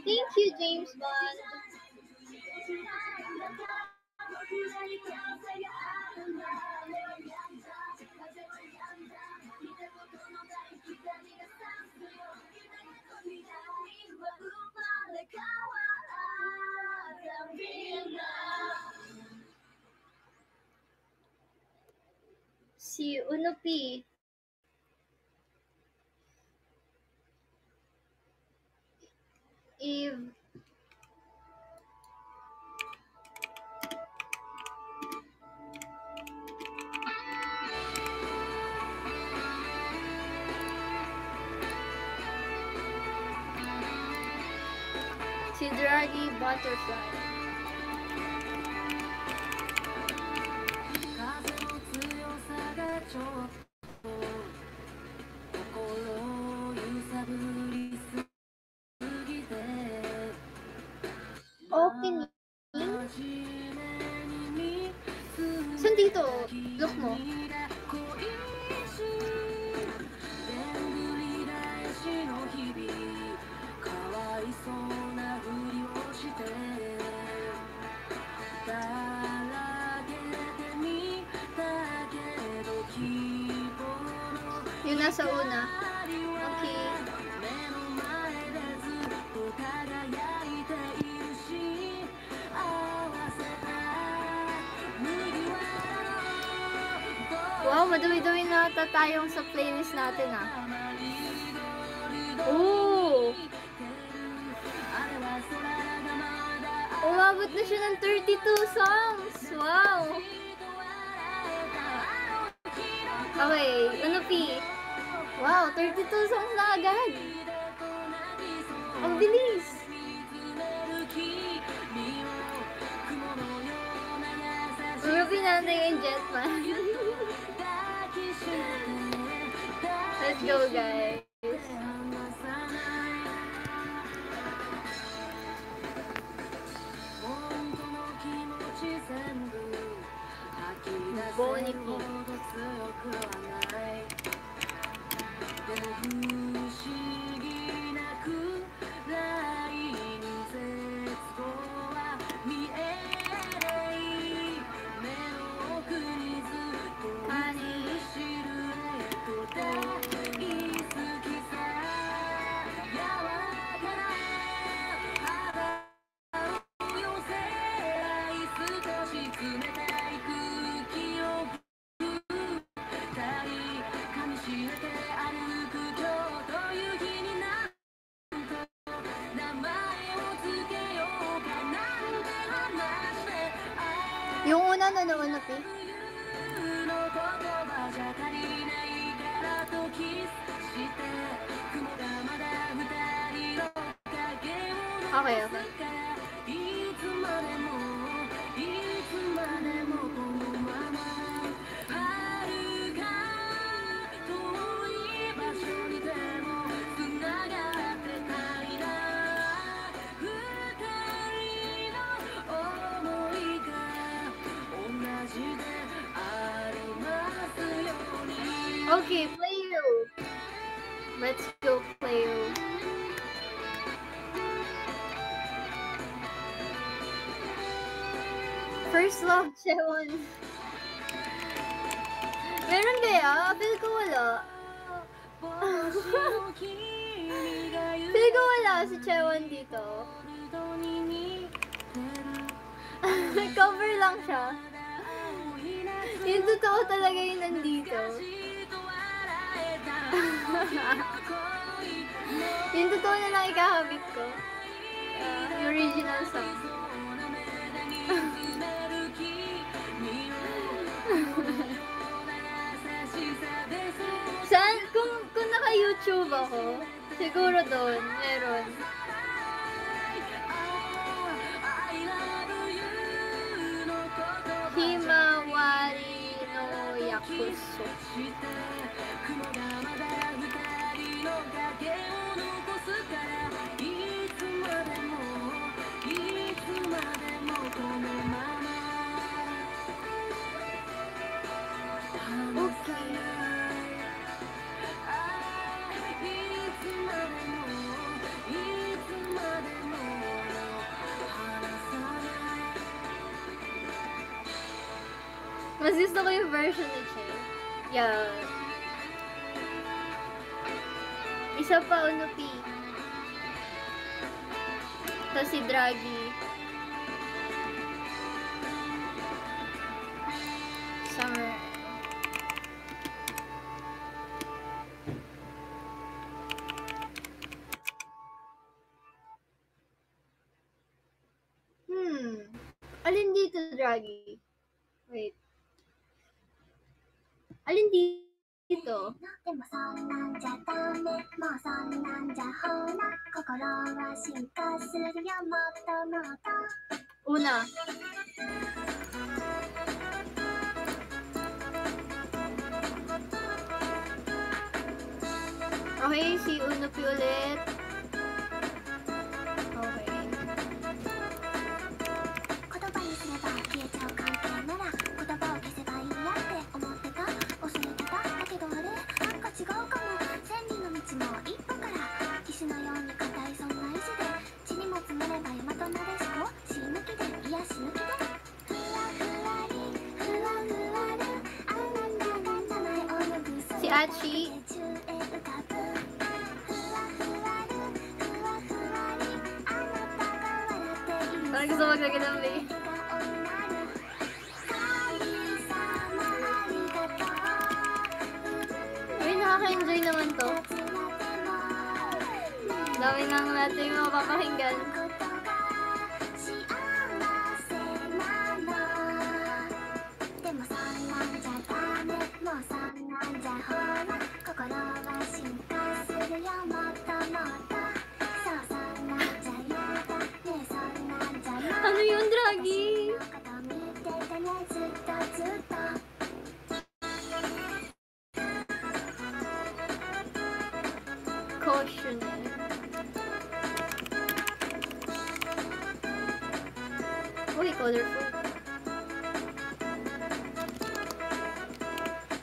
Thank you, James Bond. Si Unopi. Eve. Si Draggy Butterfly.
風の強さがちょっと心を揺さぶりすぎて
Opening?
初めに見つ
Saan dito? Look mo.
恋しでんぐり返しの日々かわいそうなふりをしてだらけてみたけど希望の
Yung nasa una. Okay.
目の前でずっと輝いているし合わせた麦わらの
Wow, madumi-dumi na ata tayong sa playlist natin ah. Oh! Umabot na siya ng 32 songs! Wow! Okay, Unopi. Wow, 32 songs na agad! Ang bilis! Unopi natin yung Jetman. Let's go, guys! Bonnie P.
でも不思議なくらいに絶望は見えない目の奥にずっと映るシルエット大好きさ柔らかな肌を寄せ合い少し冷たい空気を噛みしめて歩く今日という日になんと名前をつけようかなんて話して
Yung una na noon, Unopi.
冬の言葉じゃ足りないからとキスして雲がまだ二人の影を
Okay, okay.
いつまでもいつまでもこのまま遥か遠い場所にでもつながってたいな二人の想いが同じでありますように
Okay, play you. Let's go play you. First love, Chewon. Meron kaya? Feel ko wala. Feel ko wala si Chewon dito. Cover lang siya. Yung totoo talaga yung nandito. Yung totoo na lang ikakabit ko. Yung original song. Saan? Kung naka-YouTube ako, siguro doon, meron. Himawari no Yakuso. Okay. Mas gusto ko yung version ni Che. Yeah. Isa pa, Unupi. Tapos si Draghi. Summer. Alin dito, Draghi? Wait. Alin dito?
でもそんなんじゃダメもうそんなんじゃほら心は進化するよもっともっと
Una. Okay, si Unupi ulit. Okay.
言葉にすれば消えちゃう関係なら言葉を消せばいいやって思ってた恐れてただけどあれなんか違うかも千里の道も一歩から石のように硬いそんな意志で地にも積もれば大和なでしこ死ぬ気でいや死ぬ気でふわふわりふわふわるあなんだか名前を呼ぶそ
Si Achi.
宇宙へ浮かぶふわふわるふわふわりあなたが笑っている
Parang gusto maglagay ng may. Uy, nakaka-enjoy naman to. Dami nang natin yung mapapakinggan.
でもそんなんじゃダメもうそんなんじゃほら心は進化するよもっともっとそうそんなんじゃやだねえそんなんじゃやだ
Ano yun, Draghi?
こと見ててねずっとずっと
Caution. Uy, colorful.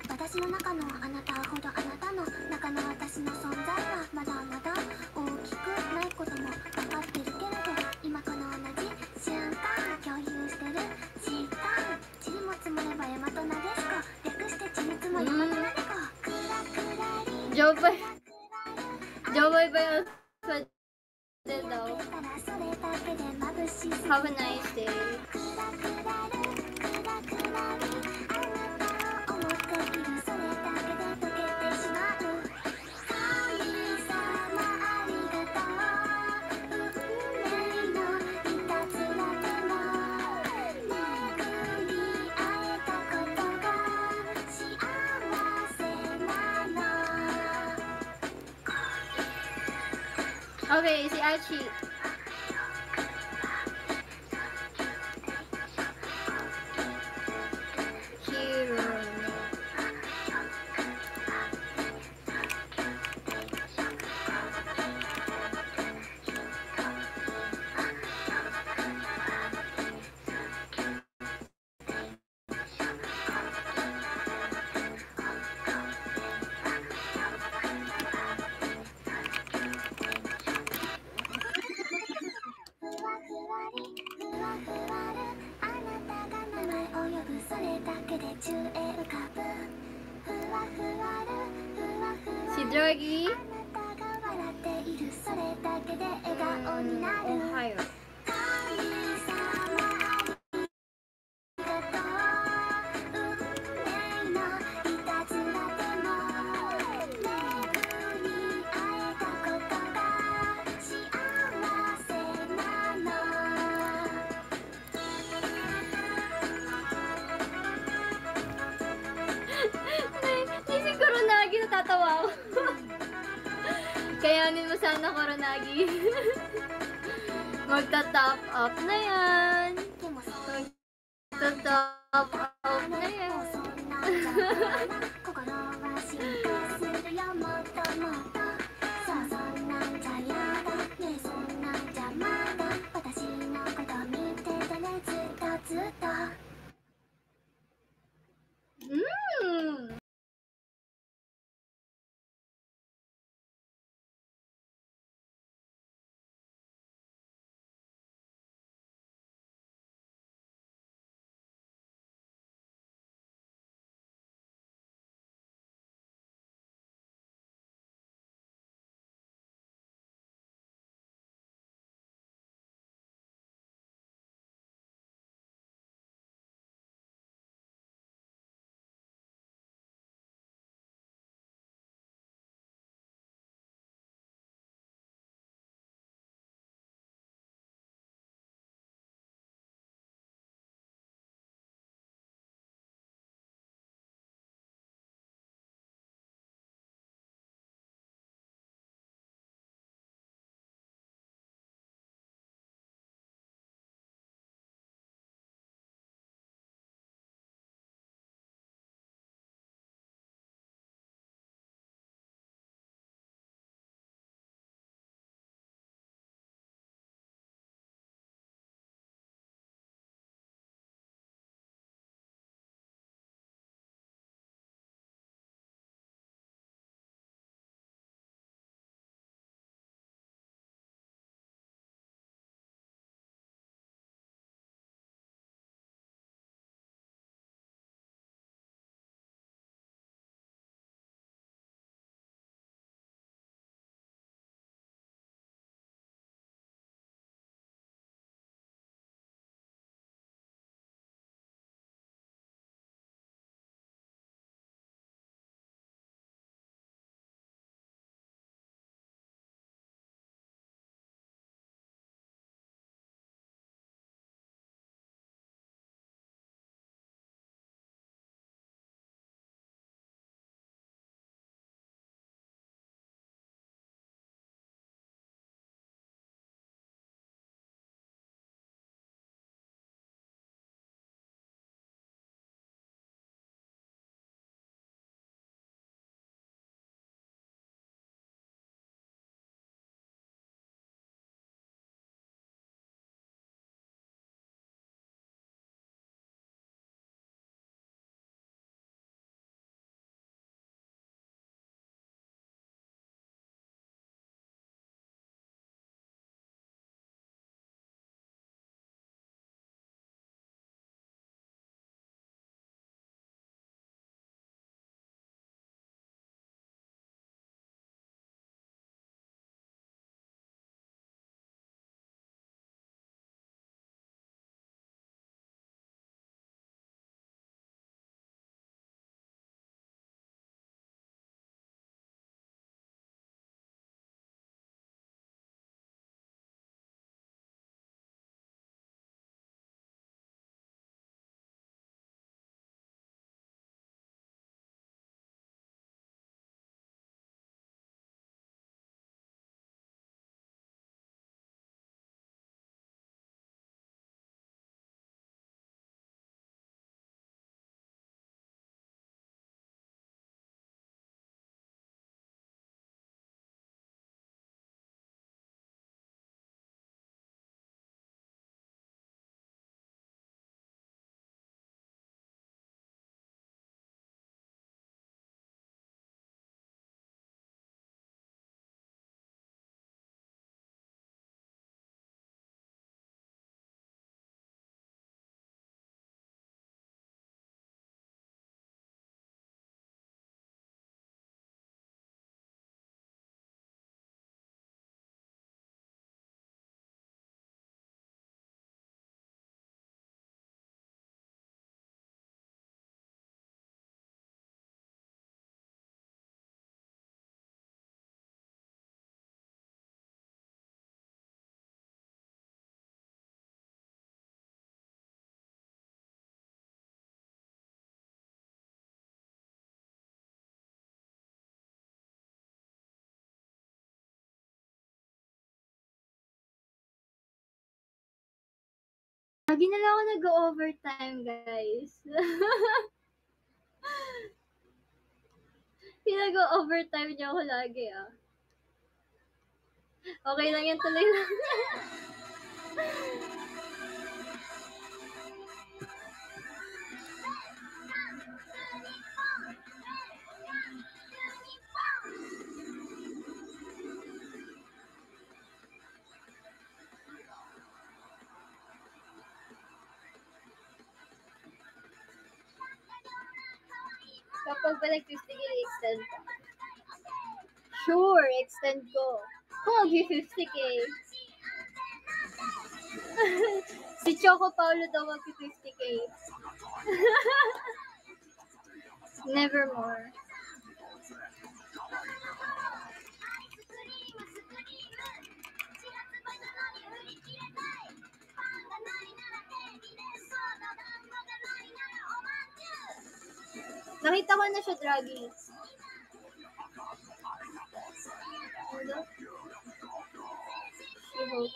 私の中のあなたほどあなたの中の私の存在はまだまだ大きくないことも分かってるけれど今この同じ瞬間共有してる時間地にも積もれば大和なでしこ略して地に積も大和なでこクラクラリ
Jobay. Jobay ba yung alphabet daw?
たらそれだけで眩しすぎ
Have a nice day.
クラクラルクラクラリあなたを思っているそれだけで溶けてしまう神様ありがとう運命のいたずらでも巡り会えたことが幸せなの
Okay, si Achi. Hero. Georgie?
あなたが笑っているそれだけで笑顔になる
Ohio.
神様ありがとう運命のいたずらでも巡り会えたことが幸せなの
Si Coronagi, natatawa ako. Kayanin mo sana, Coronagi. Magta-top up na yan.
でもそう
Magta-top up na
もう
yan.
そんなんじゃないな心は進化するよもっともっとそうそんなんじゃやだねえそんなんじゃまだ私のこと見ててねずっとずっと
Mm. Lagi na lang ako nag-overtime, guys. Pinag-overtime niya ako lagi, ah. Okay lang yan, tuloy lang. Kapag ba nag-50K, extend ka? Sure, extend ko. Kung mag-50K. Si Choco Paulo daw mag-50K. Nevermore. Nakita ko na siya, Draghi. Ano? She-Hulk.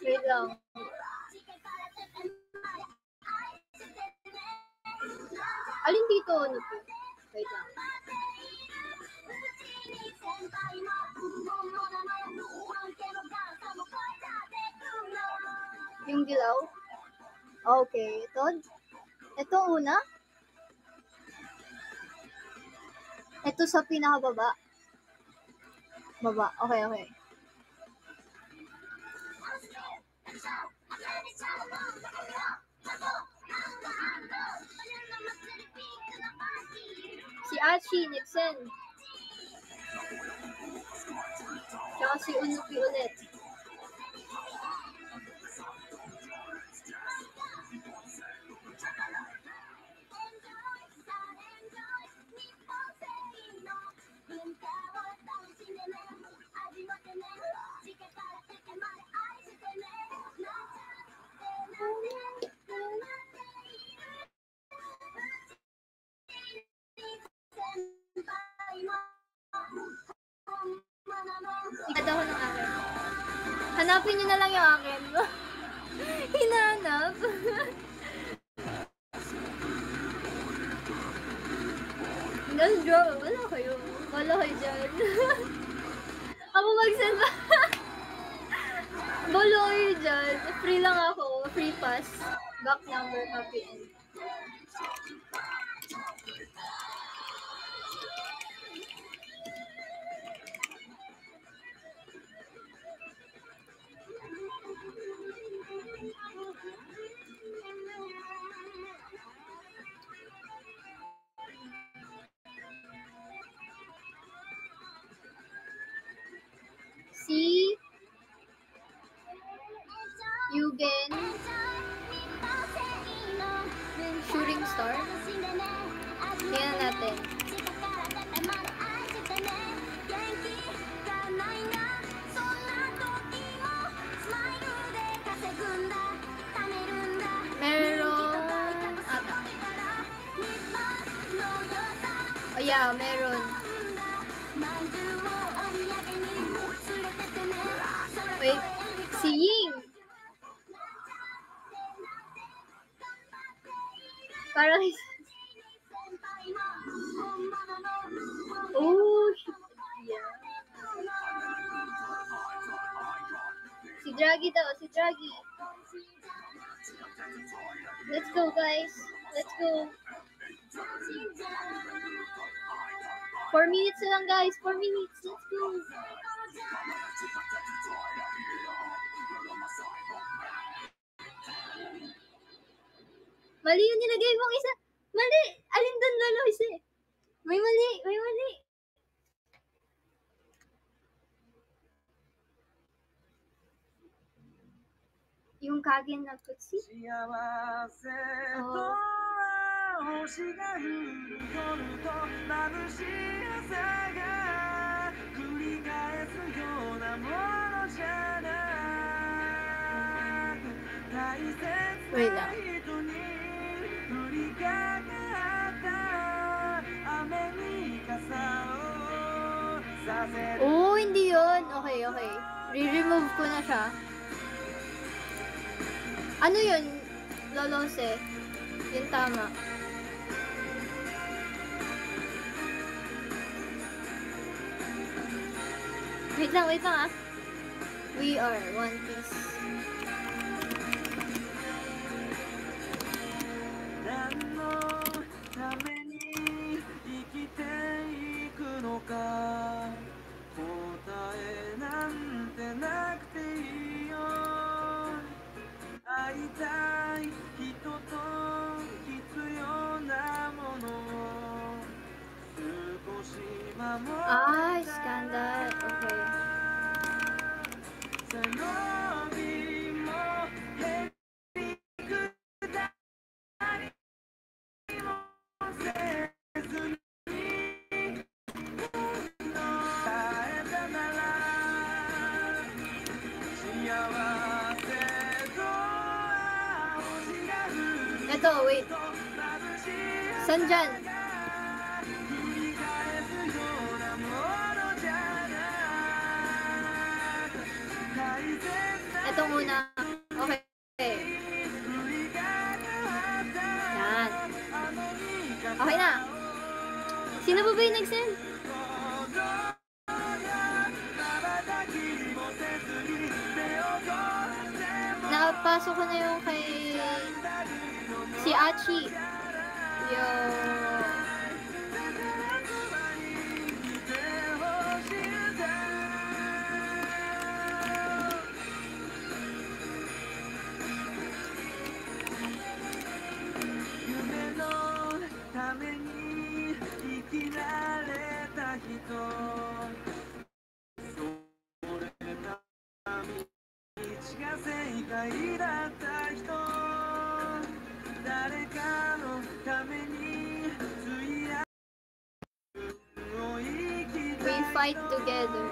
Wait lang. Alin dito? Ano po? Wait lang. Yung dilaw? Okay. Ito una? Ito sa pinakababa? Baba. Okay, okay. Si Achi, Nixon. Tsaka si Unupi ulit. Ikad ako ng akin. Hanapin niyo na lang yung akin. Hinahanap. Let's draw. Wala kayo. Wala kayo dyan. Ako mag-send ba? Bolo kayo dyan. Free lang ako. Free pass. Back number, happy end. Si Yugen Shooting Star. Tingnan natin. Meron ata. Oh yeah, meron. Wait, si Ying. Parang oh, yeah. Si Draghi daw, si Draghi. Let's go, guys. Let's go. 4 minutes na lang, guys. 4 minutes. Let's go. Mali yung nilagay mong isa. Mali. Alin doon, Lolo? Isa. May mali. May mali. Yung Kagen na kutsi. Oh.
星が降る夜と眩しい朝が繰り返すようなものじゃなく大切な人に降りかかった雨に傘を
Oh, hindi yun. Okay. Re-remove ko na siya. Ano yun? Lolose. Yun tama. Wait lang ah. We are One Piece.
何のために生きていくのか答えなんてなくていいよ会いたい人と必要なものを少し守れたら
Ah, scandal. Okay.
背伸びもへりくだりもせずに耐えたなら幸せと星が降る
Eto, wait.
眩しい
San dyan?
繰り返すようなものじゃなく大切な
Eto muna. Okay. Yan. Okay na. Sino ba yung nag-send? Napasok ko na yung kay si Achi. Yo. We fight together.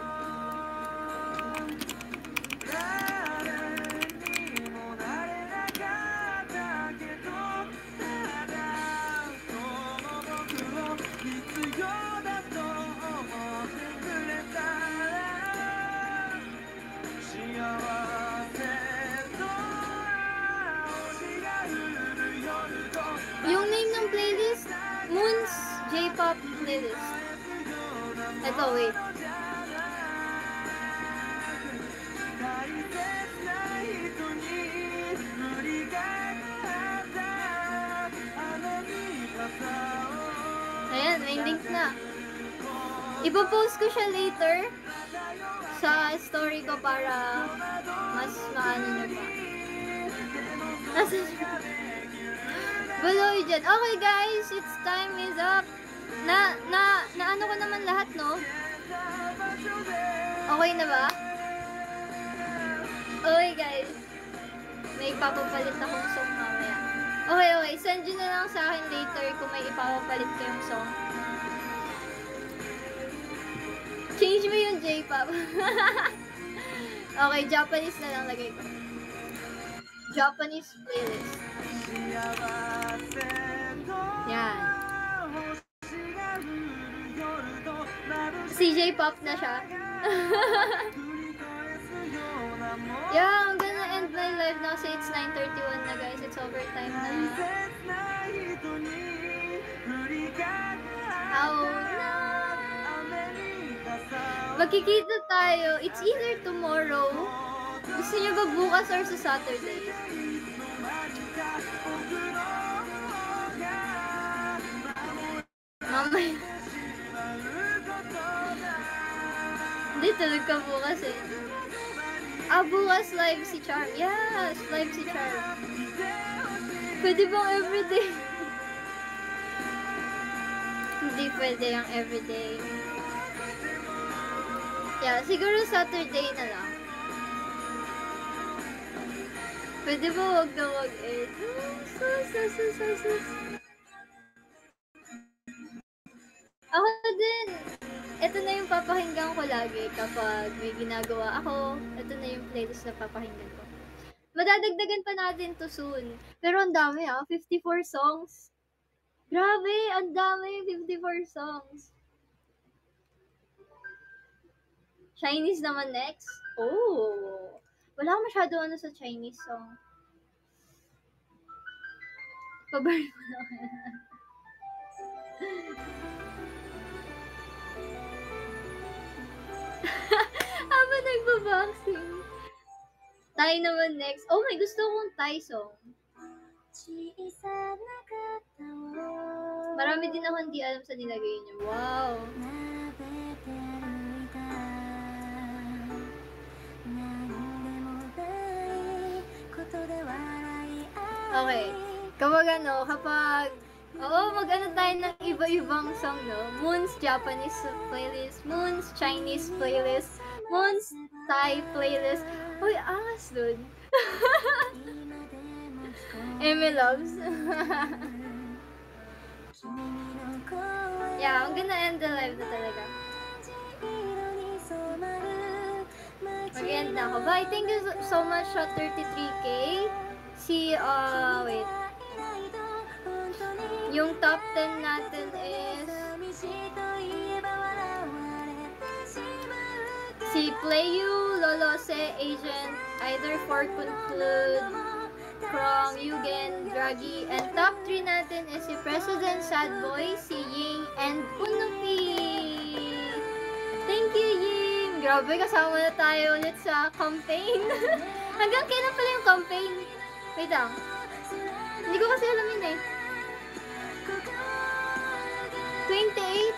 Yung name ng playlist, Moon's J-Pop playlist. Ito, wait. Ayan, may link na. Ipopost ko siya later sa story ko para mas maano nyo pa. Nasaan siya? Below dyan. Okay guys, it's time is up. Na ano ko naman lahat, no? Okay na ba? Okay guys. May ipapapalit akong song mamaya. Okay. Send nyo na lang sa akin later kung may ipapapalit kayong song. Change mo yung J-pop. Okay, Japanese na lang lagay ko. Japanese playlist. Yan. Si J-pop na siya. Yeah, I'm gonna end my live now. So it's 9:31 na guys. It's overtime na. Oh no! Magkikita tayo. It's either tomorrow. Gusto niyo ba bukas or sa Saturday? Mamaya. Hindi, tulog ka bukas eh. Bukas live si Charm. Yes, live si Charm. Pwede bang everyday? Hindi pwede yung everyday. Yeah, siguro Saturday na lang. Pwede ba wag na wag eh? Ako din. Ito na yung papakinggan ko lagi kapag may ginagawa ako. Ito na yung playlist na papakinggan ko. Madadagdagan pa natin to soon. Pero ang dami 54 songs. Grabe, ang dami, 54 songs. Chinese naman next. Oh. Wala akong masyado ano sa Chinese song. Paburn mo naman. Habang nagbaboxing. Thai naman next. Oh, may gusto kong Thai song. Marami din ako hindi alam sa nilagay niyo. Wow. Okay. Mag-ano tayo ng iba-ibang song, no? Moon's Japanese playlist, Moon's Chinese playlist, Moon's Thai playlist. Uy, angas dun. Amy loves. Yeah, I'm gonna end the live na talaga. Mag-end na ako. Bye! Thank you so much sa 33K. Wait. Yung top 10 natin is si Playu, Lolose, Agent, Either For Conclude, Krong, Yugen, Draghi, and top 3 natin is si President Sadboy, si Ying, and Punupi. Thank you, Ying! Grabe, kasama na tayo ulit sa campaign. Hanggang kailan pala yung campaign? Wait lang. Hindi ko kasi alam yun eh. 28?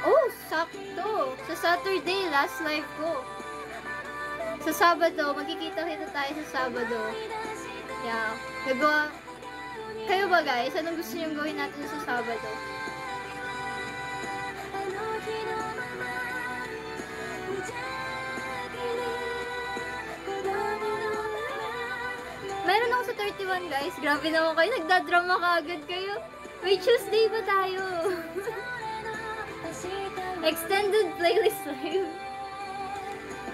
Oh, sakto! Sa Saturday, last live ko. Sa Sabado, magkikita-kita tayo sa Sabado. Yeah. Kayo ba guys? Anong gusto niyong gawin natin sa Sabado? Meron ako sa 31 guys. Grabe naman kayo. Nagdadrama ka agad kayo. May Tuesday ba tayo? Extended playlist live.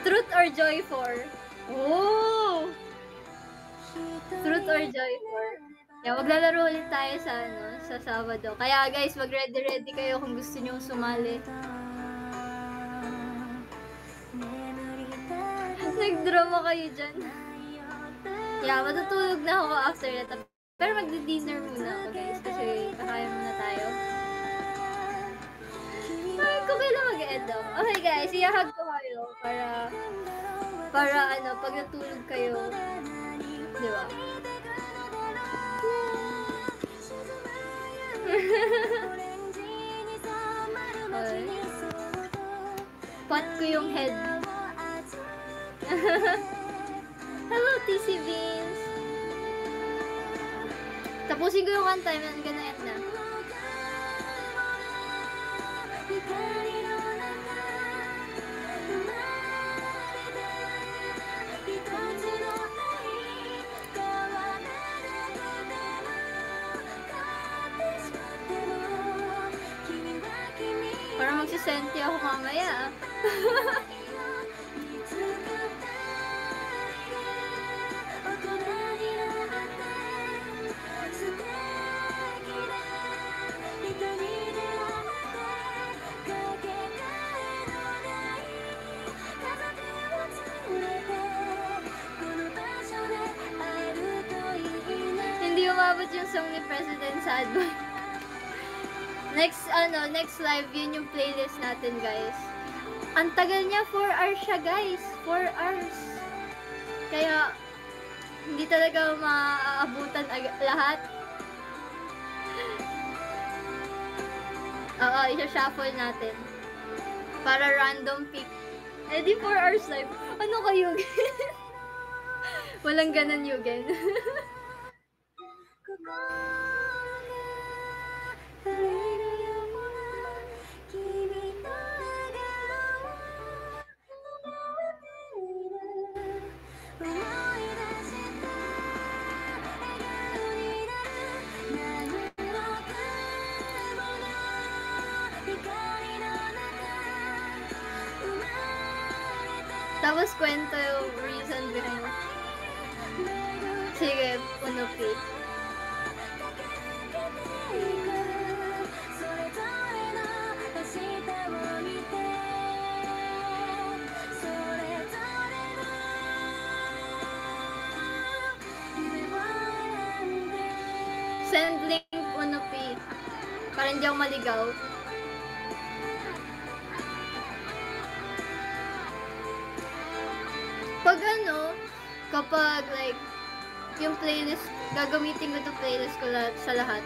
Truth or Joy 4? Oh! Truth or Joy 4? Yeah, maglalaro ulit tayo sa Sabado. Kaya guys, mag-ready kayo kung gusto nyo sumali. Nagdrama kayo dyan. Yeah, matutulog na ako after that. Pero magdi-dinner muna ako guys kasi kakain muna tayo. Ay, kung kailan mag-end ako. Okay guys, iyahag ko kayo para pag natulog kayo, di ba? Okay. Pot ko yung head. Hello, TC Beans! Tapusin ko yung one time and gonna end na. Para magsisenti ako mamaya. Hindi umabot yung song ni President Sadboy. Next live, yun yung playlist natin, guys. Ang tagal niya, 4 hours siya, guys. 4 hours. Kaya, hindi talaga maaabutan lahat. Oo, isa-shuffle natin. Para random pick. Eh, di 4 hours live. Ano kayo? Walang ganun, Yugen. Tapos kwento yung reason behind. Sige, Punupi. Para hindi ako maligaw. Pag ano, kapag like, yung playlist, gagamitin ko itong playlist ko sa lahat.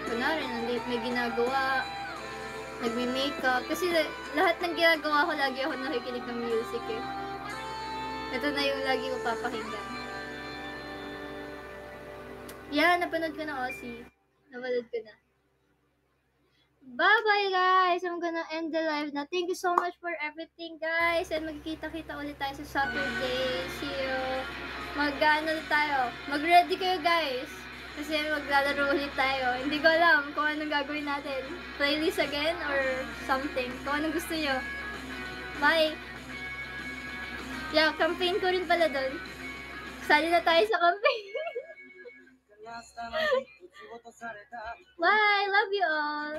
Kunwari, may ginagawa, nagme-makeup. Kasi lahat ng ginagawa ko, lagi ako nakikinig ng music eh. Ito na yung lagi ko papakinggan. Yan, napanood ko na Aussie. Napanood ko na. Bye-bye guys! I'm gonna end the live na. Thank you so much for everything guys. And magkikita-kita ulit tayo sa Saturday. See you. Mag-ano ulit tayo. Mag-ready kayo guys. Kasi maglalaro ulit tayo. Hindi ko alam kung anong gagawin natin. Playlist again or something. Kung anong gusto nyo. Bye! Yeah, campaign ko rin pala doon. Sali na tayo sa campaign. Bye! Love you all!